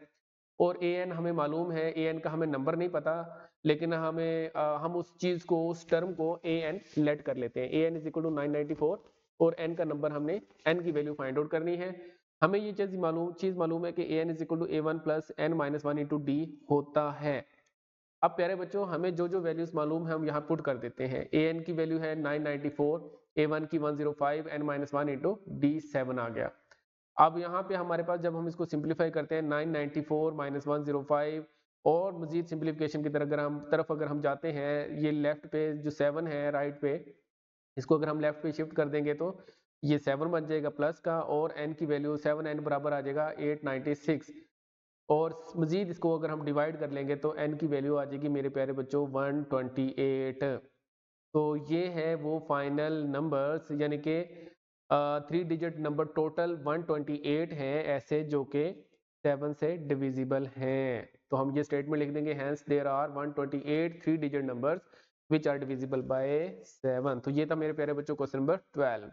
और an हमें मालूम है, an का हमें नंबर नहीं पता, लेकिन हम उस चीज को, उस टर्म को an लेट कर लेते हैं। an इज इक्वल टू 994 और n का नंबर हमने n की वैल्यू फाइंड आउट करनी है। हमें ये चीज मालूम है कि an is equal to A1 plus n minus 1 into D होता है। अब प्यारे बच्चों हमें जो जो वैल्यूज मालूम है हम यहाँ पुट कर देते हैं। an की वैल्यू है 994, a1 की 105, n-1 इंटू d7 आ गया। अब यहाँ पे हमारे पास जब हम इसको सिंप्लीफाई करते हैं 994 माइनस 105 और मजीद सिंप्लीफिकेशन की तरफ अगर हम जाते हैं, ये लेफ्ट पे जो 7 है राइट पे, इसको अगर हम लेफ्ट पे शिफ्ट कर देंगे तो ये 7 बन जाएगा प्लस का, और n की वैल्यू 7n बराबर आ जाएगा 896, और मजीद इसको अगर हम डिवाइड कर लेंगे तो n की वैल्यू आ जाएगी मेरे प्यारे बच्चों 128। तो ये है वो फाइनल नंबर्स, यानी कि 3 डिजिट नंबर टोटल 128 हैं ऐसे जो कि 7 से डिविजिबल हैं। तो हम ये स्टेटमेंट लिख देंगे, hence there are 128 3 digit numbers which are divisible by 7। तो ये था मेरे प्यारे बच्चों क्वेश्चन नंबर 12।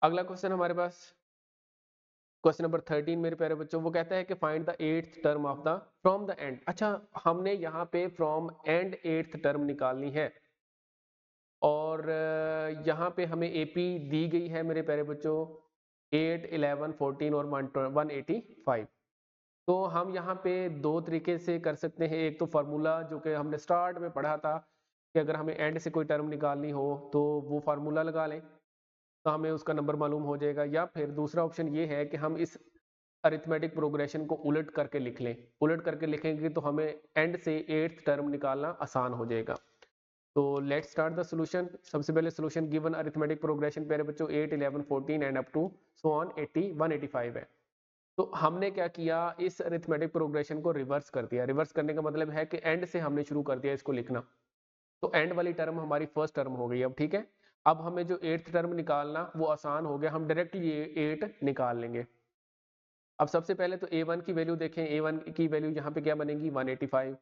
अगला क्वेश्चन हमारे पास क्वेश्चन नंबर 13 मेरे प्यारे बच्चों, वो कहता है कि find the 8th term of the from the and. अच्छा, हमने यहाँ पे फ्रॉम एंड 8th टर्म निकालनी है, और यहाँ पे हमें एपी दी गई है मेरे प्यारे बच्चों 8, 11, 14 और 185। तो हम यहाँ पे दो तरीके से कर सकते हैं। एक तो फार्मूला जो कि हमने स्टार्ट में पढ़ा था कि अगर हमें एंड से कोई टर्म निकालनी हो तो वो फार्मूला लगा लें तो हमें उसका नंबर मालूम हो जाएगा, या फिर दूसरा ऑप्शन ये है कि हम इस अरिथमेटिक प्रोग्रेशन को उलट करके लिख लें। उलट करके लिखेंगे तो हमें एंड से 8th टर्म निकालना आसान हो जाएगा। तो लेट्स स्टार्ट द सॉल्यूशन। सबसे पहले सॉल्यूशन गिवन अरिथमेटिक प्रोग्रेशन प्यारे बच्चों 8, 11, 14 and up to so on 80, 185 है। तो हमने क्या किया, इस अरिथमेटिक प्रोग्रेशन को रिवर्स कर दिया। रिवर्स करने का मतलब है कि एंड से हमने शुरू कर दिया इसको लिखना। तो एंड वाली टर्म हमारी फर्स्ट टर्म हो गई। अब ठीक है, अब हमें जो 8th टर्म निकालना वो आसान हो गया, हम डायरेक्टली ये 8 निकाल लेंगे। अब सबसे पहले तो a1 की वैल्यू देखें, a1 की वैल्यू यहाँ पे क्या बनेगी 185,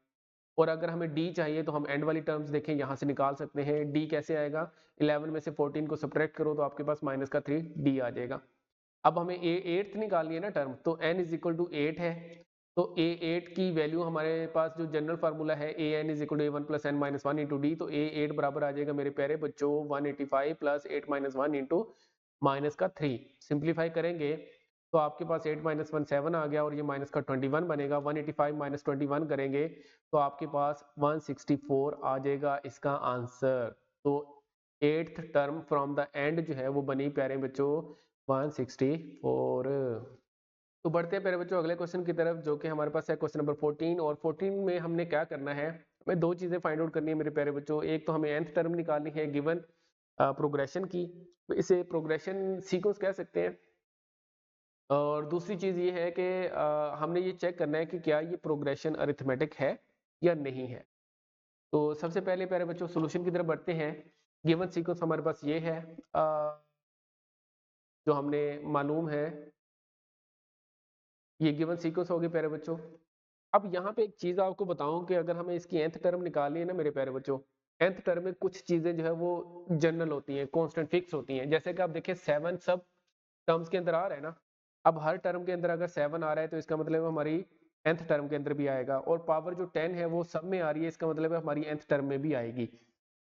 और अगर हमें d चाहिए तो हम एंड वाली टर्म्स देखें, यहाँ से निकाल सकते हैं। d कैसे आएगा, 11 में से 14 को सब्ट्रैक्ट करो तो आपके पास माइनस का 3 d आ जाएगा। अब हमें a8 निकालनी है ना टर्म, तो n इज इक्वल टू 8 है, तो a8 की वैल्यू हमारे पास जो जनरल फार्मूला है an is equal to a1 plus n minus 1 into D, तो a8 बराबर आ जाएगा मेरे प्यारे बच्चों 185 प्लस 8 माइनस 1 इंटू माइनस का 3। सिंप्लीफाई करेंगे तो आपके पास 8 माइनस 1 7 आ गया, और ये माइनस का 21 बनेगा। 185 माइनस 21 करेंगे तो आपके पास 164 आ जाएगा इसका आंसर। तो 8th term from the and जो है वो बनी प्यारे बच्चों 164। तो बढ़ते हैं प्यारे बच्चों अगले क्वेश्चन की तरफ, जो कि हमारे पास है क्वेश्चन नंबर 14। और 14 में हमने क्या करना है, हमें दो चीजें फाइंड आउट करनी है मेरे प्यारे बच्चों। एक तो हमें nth टर्म निकालनी है गिवन प्रोग्रेशन की, तो इसे प्रोग्रेशन सीक्वेंस कह सकते हैं। और दूसरी चीज ये है कि हमने ये चेक करना है कि क्या ये प्रोग्रेशन अरिथमेटिक है या नहीं है। तो सबसे पहले प्यारे बच्चों सॉल्यूशन की तरफ बढ़ते हैं। गिवन सीक्वेंस हमारे पास ये है जो हमने मालूम है, ये गिवन सीक्वेंस होगी प्यारे बच्चों। अब यहाँ पे एक चीज आपको बताऊं कि अगर हमें इसकी nth टर्म निकालनी है ना मेरे प्यारे बच्चों, nth टर्म में कुछ चीजें जो है वो जनरल होती हैं, कांस्टेंट फिक्स होती हैं। जैसे कि आप देखिए 7 सब टर्म्स के अंदर आ रहा है ना, अब हर टर्म के अंदर अगर 7 आ रहा है तो इसका मतलब हमारी nth टर्म के अंदर भी आएगा, और पावर जो 10 है वो सब में आ रही है, इसका मतलब है हमारी nth टर्म में भी आएगी।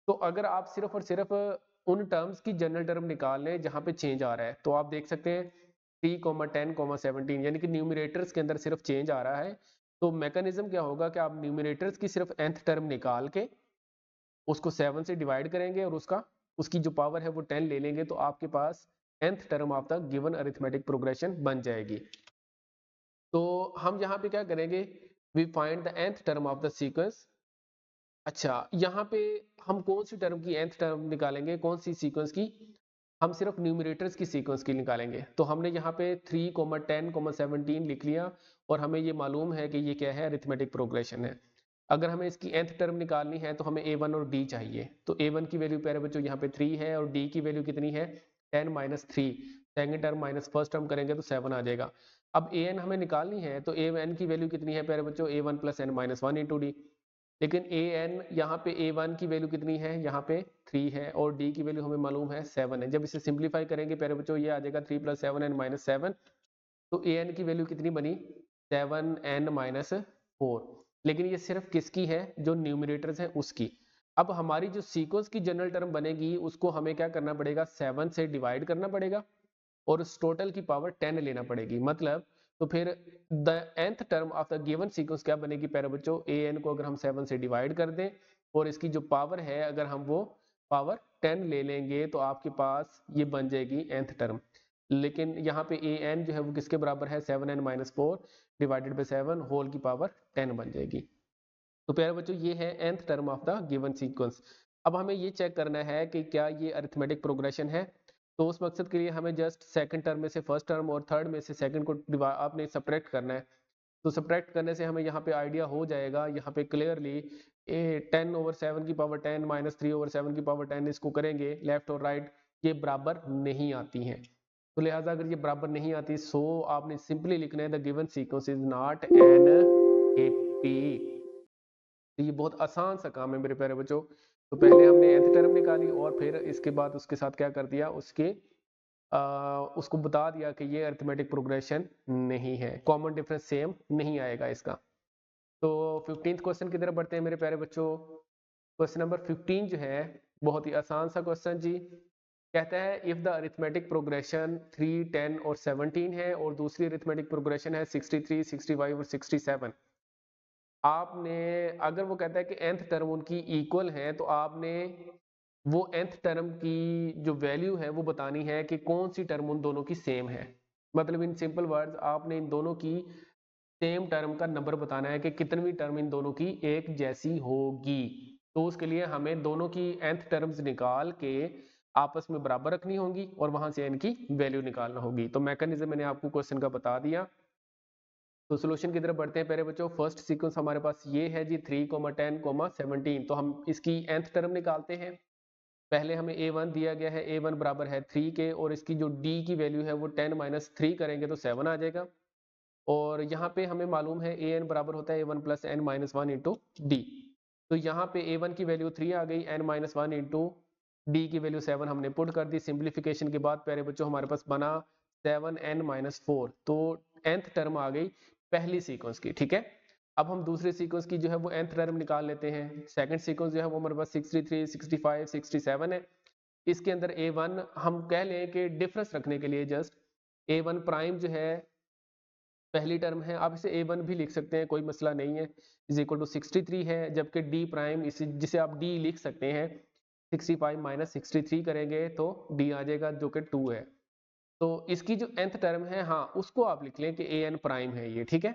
तो अगर आप सिर्फ और सिर्फ उन टर्म्स की जनरल टर्म निकाल लें जहां पे चेंज आ रहा है, तो आप देख सकते हैं 3, 10, 17, यानी कि न्यूमरेटर्स के अंदर सिर्फ चेंज आ रहा है। तो मैकेनिज्म क्या होगा कि आप न्यूमरेटर्स की सिर्फ nth टर्म निकाल के उसको 7 से डिवाइड करेंगे, और उसकी जो पावर है वो 10 ले लेंगे, तो आपके पास nth term of the given arithmetic progression बन जाएगी। तो हम यहाँ पे क्या करेंगे, we find the nth term of the sequence. अच्छा, यहाँ पे हम कौन सी टर्म की nth टर्म निकालेंगे, कौन सी सीक्वेंस की, हम सिर्फ न्यूमरेटर्स की सीक्वेंस की निकालेंगे। तो हमने यहाँ पे 3, 10, 17 लिख लिया, और हमें ये मालूम है कि ये क्या है, अरिथमेटिक प्रोग्रेशन है। अगर हमें इसकी nth टर्म निकालनी है तो हमें a1 और d चाहिए। तो a1 की वैल्यू प्यारे बच्चों यहाँ पे 3 है, और d की वैल्यू कितनी है 10 minus 3, second term minus first term करेंगे तो 7 आ जाएगा। अब an हमें निकालनी है, तो an की वैल्यू कितनी है प्यारे बच्चों a1 plus n minus 1 into D. लेकिन an यहाँ पे a1 की वैल्यू कितनी है, यहाँ पे 3 है, और d की वैल्यू हमें मालूम है 7 है। जब इसे सिंप्लीफाई करेंगे प्यारे बच्चों ये आ जाएगा 3 प्लस 7 n माइनस 7। तो an की वैल्यू कितनी बनी 7n माइनस 4। लेकिन ये सिर्फ किसकी है, जो न्यूमरेटर्स है उसकी। अब हमारी जो सीक्वेंस की जनरल टर्म बनेगी उसको हमें क्या करना पड़ेगा, 7 से डिवाइड करना पड़ेगा, और उस टोटल की पावर 10 लेना पड़ेगी। मतलब तो फिर the nth term of the given sequence क्या बनेगी प्यारे बच्चों, an को अगर हम 7 से डिवाइड कर दें और इसकी जो पावर है अगर हम वो पावर 10 ले लेंगे तो आपके पास ये बन जाएगी nth टर्म। लेकिन यहाँ पे an जो है वो किसके बराबर है, 7n minus 4 divided by 7 whole की पावर 10 बन जाएगी। तो प्यारे बच्चों ये है nth term of the given sequence. अब हमें ये चेक करना है कि क्या ये अरिथमेटिक प्रोग्रेशन है। तो उस मकसद के लिए हमें जस्ट सेकंड टर्म में से फर्स्ट टर्म और थर्ड में से सेकंड को आपने सब्ट्रैक्ट करना है। तो सब्ट्रैक्ट करने से हमें यहाँ पे आइडिया हो जाएगा, यहाँ पे क्लियरली 10/7 की पावर 10 माइनस 3/7 की पावर 10 इसको करेंगे लेफ्ट और राइट, ये बराबर नहीं आती हैं। तो लिहाजा अगर ये बराबर नहीं आती सो आपने सिंपली लिखना है the given sequence is not an AP. तो ये बहुत आसान सा काम है मेरे प्यारे बच्चों। तो पहले हमने nth टर्म निकाली और फिर इसके बाद उसके साथ क्या कर दिया, उसको बता दिया कि ये अरिथमेटिक प्रोग्रेशन नहीं है, कॉमन डिफरेंस सेम नहीं आएगा इसका। तो 15th क्वेश्चन की तरफ बढ़ते हैं मेरे प्यारे बच्चों। क्वेश्चन नंबर 15 जो है बहुत ही आसान सा क्वेश्चन जी। कहता है इफ द अरिथमेटिक प्रोग्रेशन 3, 10 और 17 है और दूसरी अरिथमेटिक प्रोग्रेशन है 63, 65 और 67। आपने अगर वो कहता है कि nth टर्म उनकी इक्वल है तो आपने वो nth टर्म की जो वैल्यू है वो बतानी है कि कौन सी टर्म उन दोनों की सेम है। मतलब इन सिंपल वर्ड्स आपने इन दोनों की सेम टर्म का नंबर बताना है कि कितनी टर्म इन दोनों की एक जैसी होगी। तो उसके लिए हमें दोनों की nth टर्म्स निकाल के आपस में बराबर रखनी होगी और वहां से n की वैल्यू निकालना होगी। तो मैकेनिज्म मैंने आपको क्वेश्चन का बता दिया। तो सोल्यूशन की तरफ बढ़ते हैं प्यारे बच्चों। फर्स्ट सीक्वेंस हमारे पास ये है जी 3, 10, 17। तो हम इसकी nth टर्म निकालते हैं। पहले हमें a1 दिया गया है, a1 बराबर है 3 के और इसकी जो d की वैल्यू है वो 10 माइनस 3 करेंगे तो 7 आ जाएगा। और यहाँ पे हमें मालूम है an बराबर होता है a1 plus n minus 1 into D. तो यहाँ पे a1 की वैल्यू 3 आ गई, n माइनस 1 इंटू डी की वैल्यू 7 हमने पुट कर दी। सिंप्लीफिकेशन के बाद प्यारे बच्चों हमारे पास बना 7n माइनस 4। तो nth टर्म आ गई पहली सीक्वेंस की, ठीक है। अब हम दूसरे सीक्वेंस की जो है वो nth टर्म निकाल लेते हैं। सेकंड सीक्वेंस जो है वो हमारे पास 63, 65, 67 है। इसके अंदर a1 हम कह लें कि डिफरेंस रखने के लिए जस्ट a1 प्राइम जो है पहली टर्म है, आप इसे a1 भी लिख सकते हैं, कोई मसला नहीं है, इज इक्वल टू 63 है। जबकि d प्राइम इसे जिसे आप d लिख सकते हैं 65 माइनस 63 करेंगे तो d आ जाएगा जो कि 2 है। तो इसकी जो nth टर्म है हाँ उसको आप लिख लें कि an प्राइम है ये, ठीक है।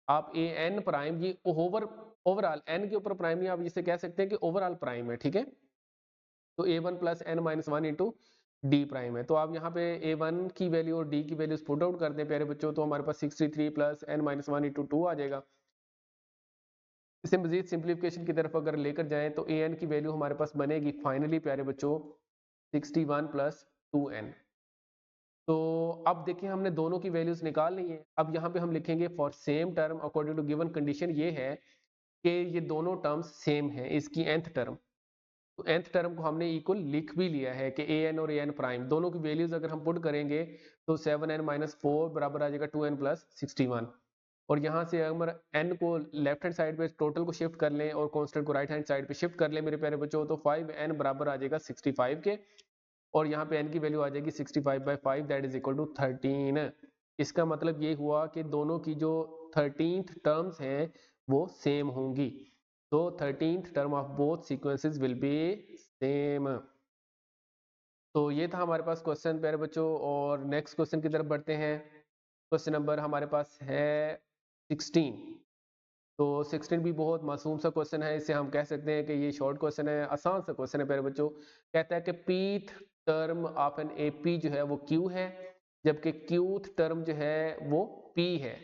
आप an प्राइम ये ओवरऑल n के ऊपर प्राइम नहीं, आप जिसे कह सकते हैं कि ओवरऑल प्राइम है, ठीक है। तो a1 plus n minus 1 into D prime है। तो आप यहाँ पे a1 की वैल्यू और d की वैल्यू पुट आउट कर दें प्यारे बच्चों तो हमारे पास 63 प्लस n माइनस 1 इंटू 2 आ जाएगा। इसे मजीद सिंप्लीफिकेशन की तरफ अगर लेकर जाएं तो an की वैल्यू हमारे पास बनेगी फाइनली प्यारे बच्चों 61 प्लस 2n। तो अब देखिए हमने दोनों की वैल्यूज निकाल ली है। अब यहाँ पे हम लिखेंगे for same term according to given condition ये है कि ये दोनों टर्म्स सेम है, इसकी nth टर्म। तो nth टर्म को हमने इक्वल लिख भी लिया है कि an और an प्राइम दोनों की वैल्यूज अगर हम पुट करेंगे तो 7n माइनस 4 बराबर आ जाएगा 2n प्लस 61। और यहाँ से अगर n को लेफ्ट हैंड साइड पे टोटल को शिफ्ट कर लें और कांस्टेंट को राइट हैंड साइड पे शिफ्ट कर लें मेरे प्यारे बच्चों तो 5n बराबर आ जाएगा 65 के। और यहाँ पे n की वैल्यू आ जाएगी 65/5 दैट इज इक्वल टू 13। इसका मतलब ये हुआ कि दोनों की जो 13th टर्म्स हैं वो सेम होंगी। तो 13th term of both sequences will be same. तो ये था हमारे पास क्वेश्चन प्यारे बच्चों। और नेक्स्ट क्वेश्चन की तरफ बढ़ते हैं। क्वेश्चन नंबर हमारे पास है 16। तो 16 भी बहुत मासूम सा क्वेश्चन है, इसे हम कह सकते हैं कि ये शॉर्ट क्वेश्चन है, आसान सा क्वेश्चन है प्यारे बच्चों। कहता है कि pith term of an AP जो है वो क्यू है जबकि क्यूथ टर्म जो है वो पी है।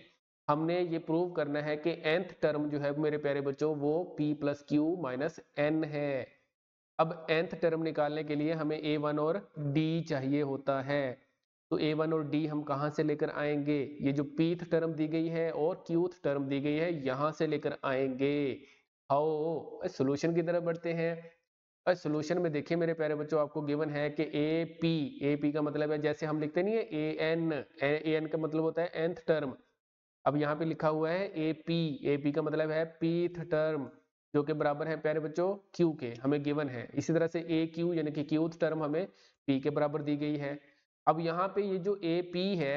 हमने ये प्रूव करना है कि nth टर्म जो है मेरे प्यारे बच्चों वो p plus q minus n है। अब nth टर्म निकालने के लिए हमें a1 और d चाहिए होता है। तो a1 और d हम कहां से लेकर आएंगे, ये जो pth टर्म दी गई है और qth टर्म दी गई है यहां से लेकर आएंगे। हाउ सॉल्यूशन की तरफ बढ़ते हैं। सॉल्यूशन में देखिए मेरे प्यारे बच्चों आपको गिवन है कि AP का मतलब है जैसे हम लिखते नहीं है an का मतलब होता है nth टर्म। अब यहाँ पे लिखा हुआ है AP का मतलब है pth टर्म जो कि बराबर है प्यारे बच्चों Q के, हमें गिवन है। इसी तरह से AQ यानी कि Qth टर्म हमें P के बराबर दी गई है। अब यहाँ पे ये जो AP है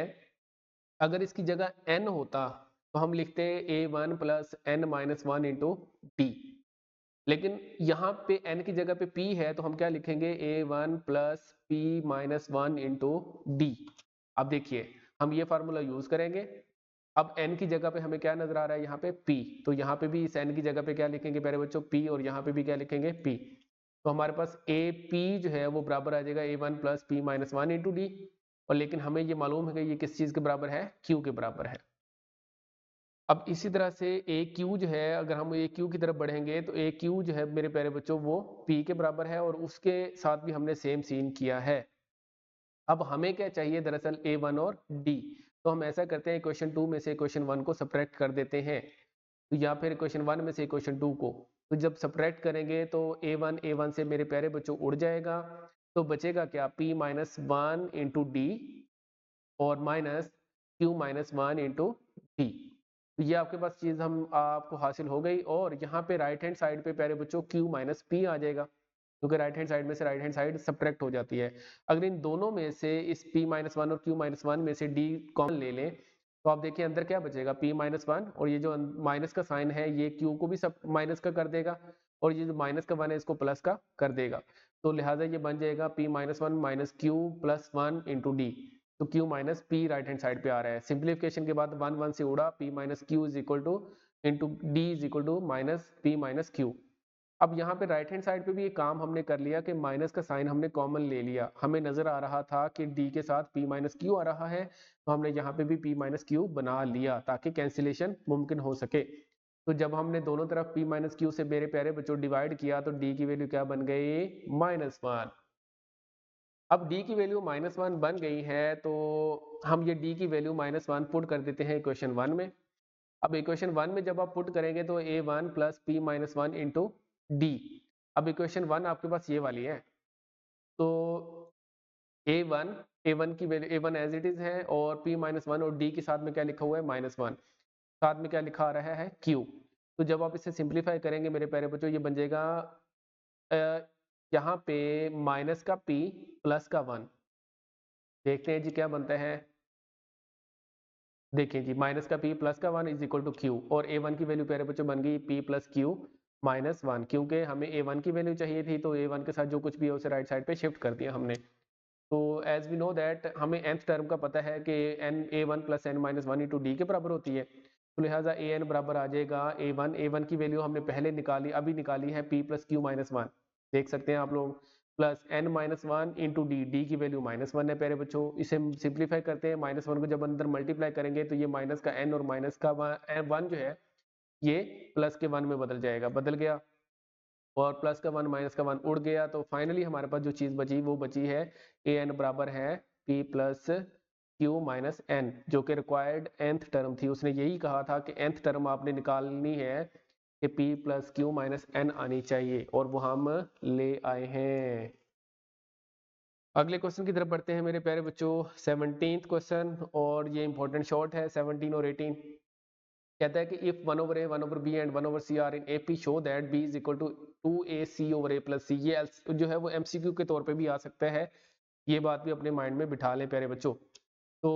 अगर इसकी जगह n होता तो हम लिखते a1 plus n minus one into D, लेकिन यहाँ पे n की जगह पे p है तो हम क्या लिखेंगे a1 plus p minus one into d. अब देखिए हम ये फार्मूला यूज करेंगे। अब n की जगह पे हमें क्या नजर आ रहा है यहाँ पे p, तो यहाँ पे भी इस n की जगह पे क्या लिखेंगे प्यारे बच्चों p, और यहाँ पे भी क्या लिखेंगे p। तो हमारे पास AP जो है वो बराबर आ जाएगा a1 plus p minus one into D, और लेकिन हमें ये मालूम है कि ये किस चीज के बराबर है, q के बराबर है। अब इसी तरह से AQ जो है, अगर हम AQ की तरफ बढ़ेंगे तो AQ जो है मेरे प्यारे बच्चों वो P के बराबर है, और उसके साथ भी हमने सेम सीन किया है। अब हमें क्या चाहिए दरअसल A1 और D, तो हम ऐसा करते हैं इक्वेशन 2 में से इक्वेशन 1 को सब्ट्रैक्ट कर देते हैं, तो या फिर इक्वेशन 1 में से इक्वेशन 2 को, तो जब सब्ट्रैक्ट करेंगे तो A1 से मेरे प्यारे बच्चों उड़ जाएगा, तो बचेगा क्या P minus one into D और minus Q minus one into D. तो ये आपके पास चीज हम आपको हासिल हो गई, और यहाँ पे राइट हैंड साइड पे प्यारे बच्चों Q माइनस पी आ जाएगा, क्योंकि राइट हैंड साइड में से राइट हैंड साइड सब्ट्रैक्ट हो जाती है। अगर इन दोनों में से इस P माइनस वन और Q माइनस वन में से D कॉमन ले लें तो आप देखिए अंदर क्या बचेगा P माइनस वन, और ये जो माइनस का साइन है ये Q को भी सब माइनस का कर देगा, और ये जो माइनस का वन है इसको प्लस का कर देगा, तो लिहाजा ये बन जाएगा P minus one minus Q plus one into D. तो Q minus P right hand side पे आ रहा है। सिंप्लीफिकेशन के बाद वन वन से उड़ा, P minus q is equal to into D is equal to minus p minus q. अब यहाँ पे राइट हैंड साइड पे भी ये काम हमने कर लिया कि माइनस का साइन हमने कॉमन ले लिया, हमें नजर आ रहा था कि डी के साथ P माइनस क्यू आ रहा है, तो हमने यहाँ पे भी P माइनस क्यू बना लिया ताकि कैंसिलेशन मुमकिन हो सके। तो जब हमने दोनों तरफ P माइनस क्यू से मेरे प्यारे बच्चों डिवाइड किया तो D की वैल्यू क्या बन गई, माइनस वन। अब D की वैल्यू माइनस वन बन गई है तो हम ये D की वैल्यू माइनस वन पुट कर देते हैं इक्वेशन 1 में। अब इक्वेशन 1 में जब आप पुट करेंगे तो a1 plus P minus one into d. अब इक्वेशन 1 आपके पास ये वाली है, तो a1 a1 की value a1 as it is है, और p माइनस वन और d के साथ में क्या लिखा हुआ है माइनस वन, साथ में क्या लिखा आ रहा है q। तो जब आप इसे सिंप्लीफाई करेंगे मेरे प्यारे बच्चों ये बन जाएगा यहाँ पे माइनस का p प्लस का वन, देखते हैं जी क्या बनता है। देखिए जी माइनस का p प्लस का one is equal to q, और a1 की वैल्यू प्यारे बच्चों बन गई p plus q minus one, क्योंकि हमें a1 की वैल्यू चाहिए थी तो a1 के साथ जो कुछ भी है उसे राइट साइड पे शिफ्ट कर दिया हमने। तो एज वी नो दैट हमें nth टर्म का पता है कि n a1 plus n minus one into d के बराबर होती है, तो लिहाजा an बराबर आ जाएगा a1 की वैल्यू हमने पहले निकाली, अभी निकाली है p plus q minus one, देख सकते हैं आप लोग, plus n minus one into D, D की वैल्यू माइनस वन है प्यारे बच्चों। इसे सिंप्लीफाई करते हैं, माइनस वन को जब अंदर मल्टीप्लाई करेंगे तो ये माइनस का n और माइनस का वन जो है ये प्लस के वन में बदल जाएगा, बदल गया, और प्लस का वन माइनस का वन उड़ गया, तो फाइनली हमारे पास जो चीज बची वो बची है an बराबर है p plus q minus n, जो कि रिक्वायर्ड nth टर्म थी। उसने यही कहा था कि nth टर्म आपने निकालनी है कि p plus q minus n आनी चाहिए, और वो हम ले आए हैं। अगले क्वेश्चन की तरफ बढ़ते हैं मेरे प्यारे बच्चों, 17th क्वेश्चन, और ये इंपॉर्टेंट शॉर्ट है 17 और 18। कहता है कि if 1 over a 1 over b and 1 over c are in AP show that b is equal to 2ac over a plus c। ये जो है वो MCQ के तौर पे भी आ सकता है, ये बात भी अपने माइंड में बिठा लें प्यारे बच्चों। तो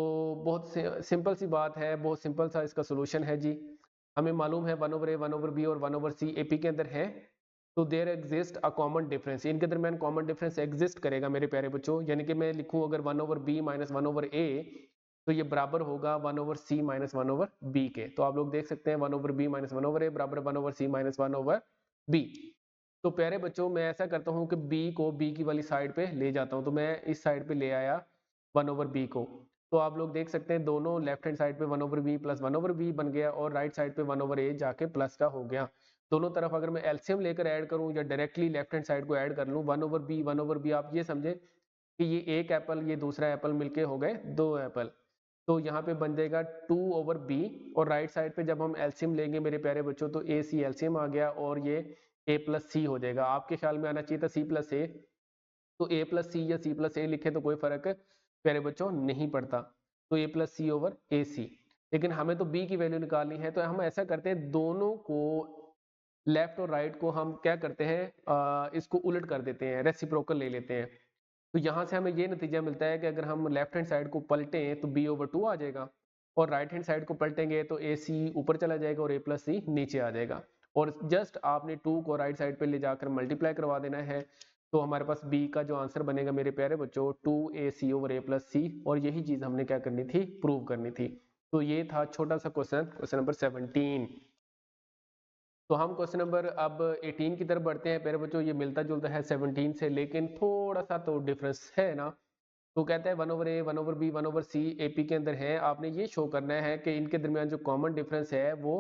बहुत सिंपल सी बात है, बहुत सिंपल सा इसका सोल्यूशन है जी। हमें मालूम है 1 ओवर a 1 ओवर b और 1 ओवर c AP के अंदर है, तो there exist a common difference, इनके दरमियान कॉमन डिफरेंस एग्जिस्ट करेगा मेरे प्यारे बच्चों। यानी कि मैं लिखूं अगर 1 over b minus 1 over a, तो ये बराबर होगा 1 over c minus 1 over b के। तो आप लोग देख सकते हैं 1 over b minus 1 over a बराबर 1 over c minus 1 over b। तो प्यारे बच्चों मैं ऐसा करता हूँ कि b को b की वाली साइड पे ले जाता हूँ, तो मैं इस साइड पे ले आया 1 ओवर b को, तो आप लोग देख सकते हैं दोनों लेफ्ट हैंड साइड पे 1 over b plus 1 over b बन गया, और राइट साइड पे 1 ओवर a जाके प्लस का हो गया। दोनों तरफ अगर मैं एलसीएम लेकर ऐड करूं या डायरेक्टली लेफ्ट हैंड साइड को ऐड कर लूं, 1 ओवर बी, आप ये समझे कि ये एक एप्पल ये दूसरा एप्पल मिलके हो गए 2 एप्पल, तो यहाँ पे बन जाएगा 2 ओवर बी, और राइट साइड पे जब हम एलसीएम लेंगे मेरे प्यारे बच्चों तो ए सी एलसीएम आ गया, और ये ए प्लस सी हो जाएगा। आपके ख्याल में आना चाहिए था सी प्लस ए, तो ए प्लस सी या सी प्लस ए लिखे तो कोई फर्क प्यारे बच्चों नहीं पड़ता, तो ए प्लस सी ओवर ए सी। लेकिन हमें तो बी की वैल्यू निकालनी है, तो हम ऐसा करते हैं दोनों को लेफ्ट और राइट को हम क्या करते हैं इसको उलट कर देते हैं, रेसिप्रोकल ले लेते हैं। तो यहाँ से हमें ये नतीजा मिलता है कि अगर हम लेफ्ट हैंड साइड को पलटें तो b ओवर टू आ जाएगा, और राइट हैंड साइड को पलटेंगे तो ए सी ऊपर चला जाएगा और ए प्लस सी नीचे आ जाएगा, और जस्ट आपने 2 को राइट साइड पे ले जाकर मल्टीप्लाई करवा देना है। तो हमारे पास बी का जो आंसर बनेगा मेरे प्यारे बच्चों 2ac ओवर ए प्लस सी, और यही चीज हमने क्या करनी थी, प्रूव करनी थी। तो ये था छोटा सा क्वेश्चन नंबर 17। तो हम क्वेश्चन नंबर अब 18 की तरफ बढ़ते हैं प्यारे बच्चों। ये मिलता जुलता है 17 से, लेकिन थोड़ा सा तो डिफरेंस है ना। तो कहता है 1 ओवर ए 1 ओवर बी 1 ओवर सी एपी के अंदर है, आपने ये शो करना है कि इनके दरमियान जो कॉमन डिफरेंस है वो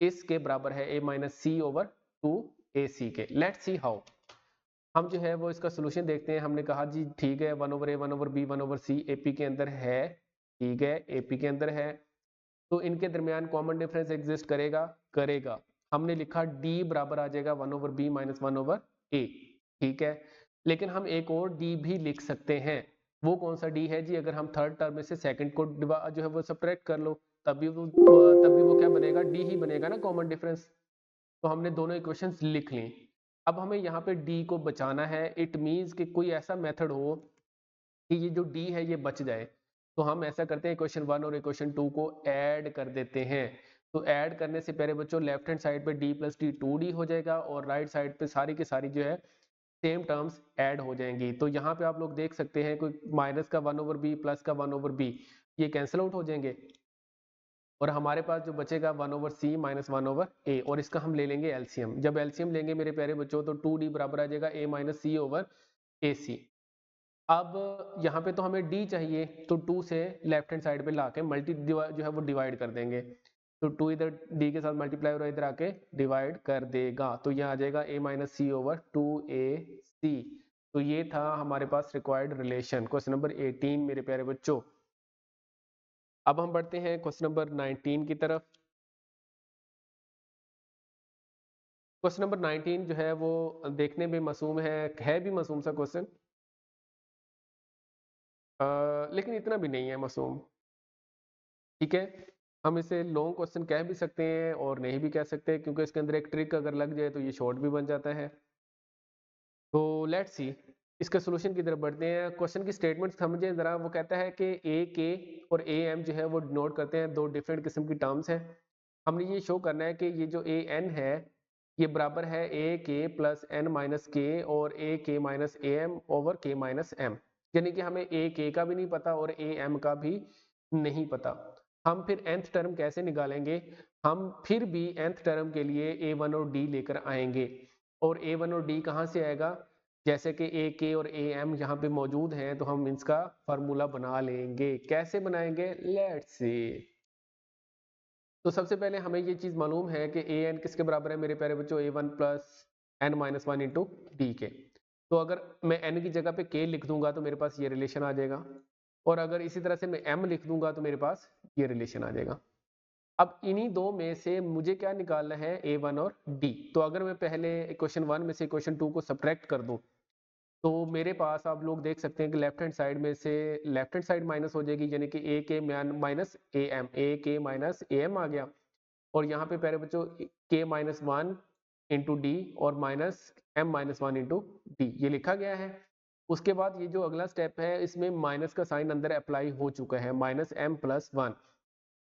इसके बराबर है a minus c over 2ac के। Let's see how. हम जो है वो इसका सोल्यूशन देखते हैं। हमने कहा जी ठीक है 1 ओवर ए 1 ओवर बी 1 ओवर सी एपी के अंदर है, ठीक है एपी के अंदर है, तो इनके दरमियान कॉमन डिफरेंस एग्जिस्ट करेगा, करेगा। हमने लिखा d बराबर आ जाएगा 1 ओवर बी माइनस 1 ओवर ए, ठीक है। लेकिन हम एक और d भी लिख सकते हैं। वो कौन सा d है जी, अगर हम थर्ड टर्म में से सेकंड को जो है वो सब्ट्रैक्ट कर लो तब भी वो क्या बनेगा, d ही बनेगा ना कॉमन डिफरेंस। तो हमने दोनों इक्वेशंस लिख ली। अब हमें यहाँ पे d को बचाना है। इट मीन्स कि कोई ऐसा मेथड हो कि ये जो d है ये बच जाए। तो हम ऐसा करते हैं इक्वेशन 1 और इक्वेशन 2 को ऐड कर देते हैं। तो ऐड करने से पहले बच्चों लेफ्ट हैंड साइड पे d प्लस डी 2d हो जाएगा, और राइट साइड पे सारी की सारी जो है सेम टर्म्स ऐड हो जाएंगी। तो यहाँ पे आप लोग देख सकते हैं कोई माइनस का 1 ओवर बी प्लस का 1 ओवर बी ये कैंसिल आउट हो जाएंगे, और हमारे पास जो बचेगा 1 ओवर सी माइनस 1 ओवर ए, और इसका हम ले लेंगे एलसीएम। जब एलसीएम लेंगे मेरे प्यारे बच्चों तो 2d बराबर आ जाएगा a माइनस सी ओवर ए सी। अब यहाँ पे तो हमें d चाहिए, तो 2 से लेफ्ट हैंड साइड पे लाके मल्टी जो है वो डिवाइड कर देंगे। तो 2 इधर d के साथ मल्टीप्लाई और इधर आके डिवाइड कर देगा, तो यहाँ आ जाएगा a minus c over 2ac। तो ये था हमारे पास रिक्वायर्ड रिलेशन, क्वेश्चन नंबर 18 मेरे प्यारे बच्चों। अब हम बढ़ते हैं क्वेश्चन नंबर 19 की तरफ। क्वेश्चन नंबर 19 जो है वो देखने में मासूम है भी मासूम सा क्वेश्चन, लेकिन इतना भी नहीं है मासूम, ठीक है। हम इसे लॉन्ग क्वेश्चन कह भी सकते हैं और नहीं भी कह सकते, क्योंकि इसके अंदर एक ट्रिक अगर लग जाए तो ये शॉर्ट भी बन जाता है। तो लेट्स सी, इसके सोल्यूशन की तरफ बढ़ते हैं। क्वेश्चन की स्टेटमेंट समझे जरा। वो कहता है कि ए के और ए एम जो है वो डिनोट करते हैं दो डिफरेंट किस्म की टर्म्स हैं। हमने ये शो करना है कि ये जो ए एन है ये बराबर है ए के प्लस एन माइनस के और ए के minus a m over k minus M, यानी कि हमें ए के का भी नहीं पता और ए एम का भी नहीं पता। हम फिर nth टर्म कैसे निकालेंगे, हम फिर भी nth टर्म के लिए ए वन और डी लेकर आएंगे, और ए वन और डी कहाँ से आएगा, जैसे कि ए के और ए एम यहाँ पे मौजूद हैं तो हम इसका फार्मूला बना लेंगे। कैसे बनाएंगे, लेट्स सी। तो सबसे पहले हमें ये चीज मालूम है कि ए एन किसके बराबर है मेरे प्यारे बच्चों, a one plus n minus one into d के। तो अगर मैं एन की जगह पे के लिख दूंगा तो मेरे पास ये रिलेशन आ जाएगा, और अगर इसी तरह से मैं एम लिख दूंगा तो मेरे पास ये रिलेशन आ जाएगा। अब इन्हीं दो में से मुझे क्या निकालना है, ए वन और डी। तो अगर मैं पहले इक्वेशन 1 में से इक्वेशन 2 को सब्ट्रैक्ट कर दूं तो मेरे पास आप लोग देख सकते हैं कि लेफ्ट हैंड साइड में से लेफ्ट हैंड साइड माइनस हो जाएगी, यानी कि ए के माइनस ए एम, ए के माइनस ए एम आ गया। और यहाँ पे प्यारे बच्चों k minus one into D और minus m minus one into D ये लिखा गया है। उसके बाद ये जो अगला स्टेप है इसमें माइनस का साइन अंदर अप्लाई हो चुका है, माइनस एम प्लस वन,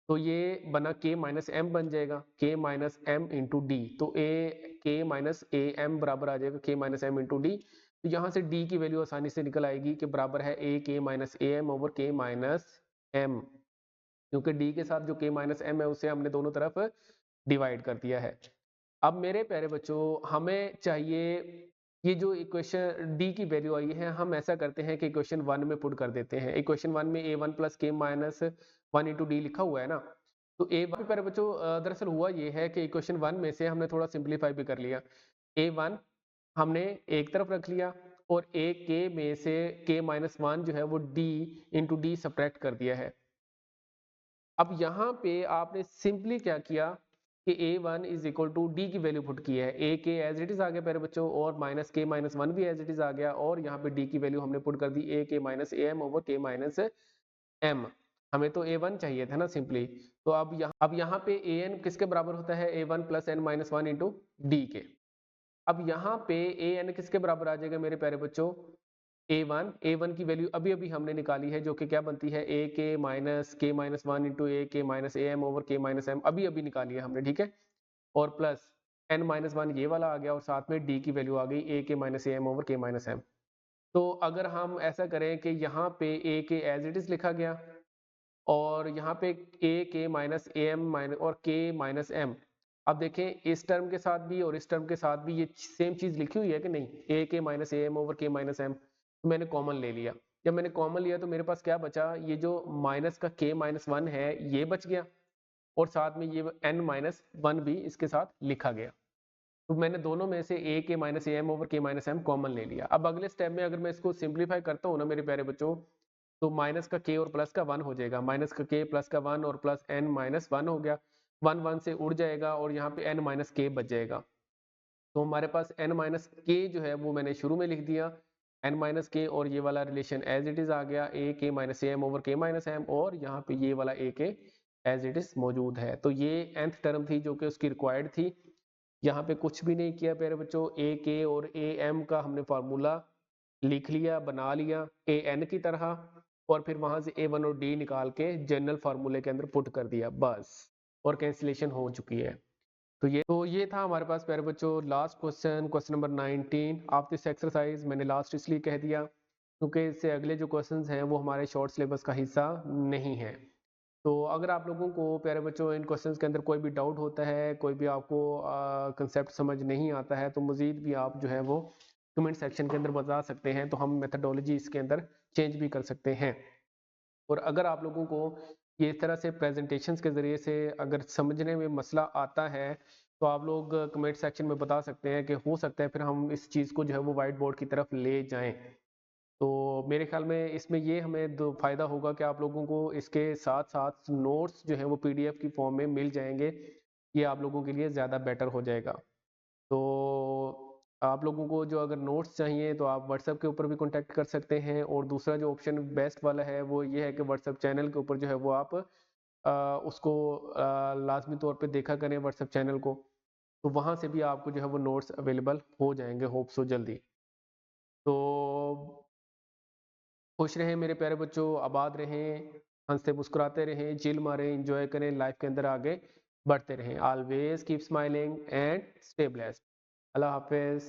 तो ये बना के माइनस एम बन जाएगा, के माइनस एम इंटू डी। तो ए के माइनस ए एम बराबर आ जाएगा के माइनस एम इंटू डी। तो यहाँ से डी की वैल्यू आसानी से निकल आएगी कि बराबर है ए के minus a m over k minus M, क्योंकि डी के साथ जो के माइनस एम है उसे हमने दोनों तरफ डिवाइड कर दिया है। अब मेरे प्यारे बच्चों हमें चाहिए ये जो इक्वेशन डी की वैल्यू आई है, हम ऐसा करते हैं कि इक्वेशन 1 में पुट कर देते हैं। इक्वेशन 1 में ए वन प्लस के माइनस वन इंटू डी लिखा हुआ है ना, तो ए वन प्यारे बच्चों दरअसल हुआ ये है कि इक्वेशन 1 में से हमने थोड़ा सिंप्लीफाई भी कर लिया। ए वन हमने एक तरफ रख लिया और ए के में से के माइनस वन जो है वो डी इंटू डी सब्ट्रैक्ट कर दिया है। अब यहाँ पे आपने सिंपली क्या किया कि a one is equal to d की वैल्यू पुट की है, ए के एज इट इज आ गया प्यारे बच्चों, और माइनस के माइनस वन भी एज इट इज आ गया, और यहाँ पे डी की वैल्यू हमने पुट कर दी ए के minus a m over k minus M. हमें तो ए वन चाहिए था ना सिंपली। तो अब यहाँ पे ए एन किसके बराबर होता है, a one plus n minus one into d के। अब यहाँ पे ए एन किसके बराबर आ जाएगा मेरे प्यारे बच्चों, A1 की वैल्यू अभी अभी हमने निकाली है, जो कि क्या बनती है ए के माइनस 1 इंटू ए के minus a m over k minus M, अभी अभी निकाली है हमने, ठीक है। और प्लस n-1 ये वाला आ गया, और साथ में d की वैल्यू आ गई ए के minus a m over k minus M. तो अगर हम ऐसा करें कि यहाँ पे ए के एज इट इज लिखा गया, और यहाँ पे ए के माइनस ए एम माइनस और के माइनस एम, अब देखें इस टर्म के साथ भी और इस टर्म के साथ भी ये सेम चीज लिखी हुई है कि नहीं, ए के minus a m over k minus M. तो मैंने कॉमन ले लिया, जब मैंने कॉमन लिया तो मेरे पास क्या बचा, ये जो माइनस का k-1 है ये बच गया, और साथ में ये n-1 भी इसके साथ लिखा गया। तो मैंने दोनों में से a के minus a m over k minus M common ले लिया। अब अगले स्टेप में अगर मैं इसको सिंप्लीफाई करता हूँ ना मेरे प्यारे बच्चों, तो माइनस का k और प्लस का 1 हो जाएगा, माइनस का k प्लस का 1 और प्लस n-1 हो गया, 1 से उड़ जाएगा और यहाँ पे n-k बच जाएगा। तो हमारे पास n-k जो है वो मैंने शुरू में लिख दिया, n-k, और ये वाला रिलेशन एज इट इज आ गया, a k minus a m over k minus m, और यहाँ पे ये वाला a k as it is मौजूद है। तो ये nth टर्म थी जो कि उसकी रिक्वायर्ड थी। यहाँ पे कुछ भी नहीं किया प्यारे बच्चों, ए के और ए एम का हमने फार्मूला लिख लिया, बना लिया ए एन की तरह, और फिर वहां से ए वन और डी निकाल के जनरल फार्मूले के अंदर पुट कर दिया बस, और कैंसिलेशन हो चुकी है। तो ये था हमारे पास प्यारे बच्चों last question, question number 19 of this exercise. मैंने लास्ट इसलिए कह दिया क्योंकि इससे अगले जो क्वेश्चंस हैं वो हमारे शॉर्ट सिलेबस का हिस्सा नहीं है। तो अगर आप लोगों को प्यारे बच्चों इन क्वेश्चंस के अंदर कोई भी डाउट होता है, कोई भी आपको कंसेप्ट समझ नहीं आता है, तो मज़ीद भी आप जो है वो कमेंट सेक्शन के अंदर बता सकते हैं, तो हम मेथडोलॉजी इसके अंदर चेंज भी कर सकते हैं। और अगर आप लोगों को ये इस तरह से प्रेजेंटेशंस के ज़रिए से अगर समझने में मसला आता है, तो आप लोग कमेंट सेक्शन में बता सकते हैं, कि हो सकता है फिर हम इस चीज़ को जो है वो वाइट बोर्ड की तरफ ले जाएं। तो मेरे ख्याल में इसमें ये हमें दो फ़ायदा होगा कि आप लोगों को इसके साथ साथ नोट्स जो है वो पीडीएफ की फॉर्म में मिल जाएंगे, ये आप लोगों के लिए ज़्यादा बेटर हो जाएगा। तो आप लोगों को जो अगर नोट्स चाहिए तो आप व्हाट्सएप के ऊपर भी कांटेक्ट कर सकते हैं, और दूसरा जो ऑप्शन बेस्ट वाला है वो ये है कि व्हाट्सएप चैनल के ऊपर जो है वो आप उसको लाजमी तौर पे देखा करें व्हाट्सएप चैनल को, तो वहाँ से भी आपको जो है वो नोट्स अवेलेबल हो जाएंगे, होप सो जल्दी। तो खुश रहें मेरे प्यारे बच्चों, आबाद रहें, हंसते मुस्कुराते रहें, चिल मारें, एंजॉय करें, लाइफ के अंदर आगे बढ़ते रहें। Always keep smiling and stay blessed. Allah Hafiz.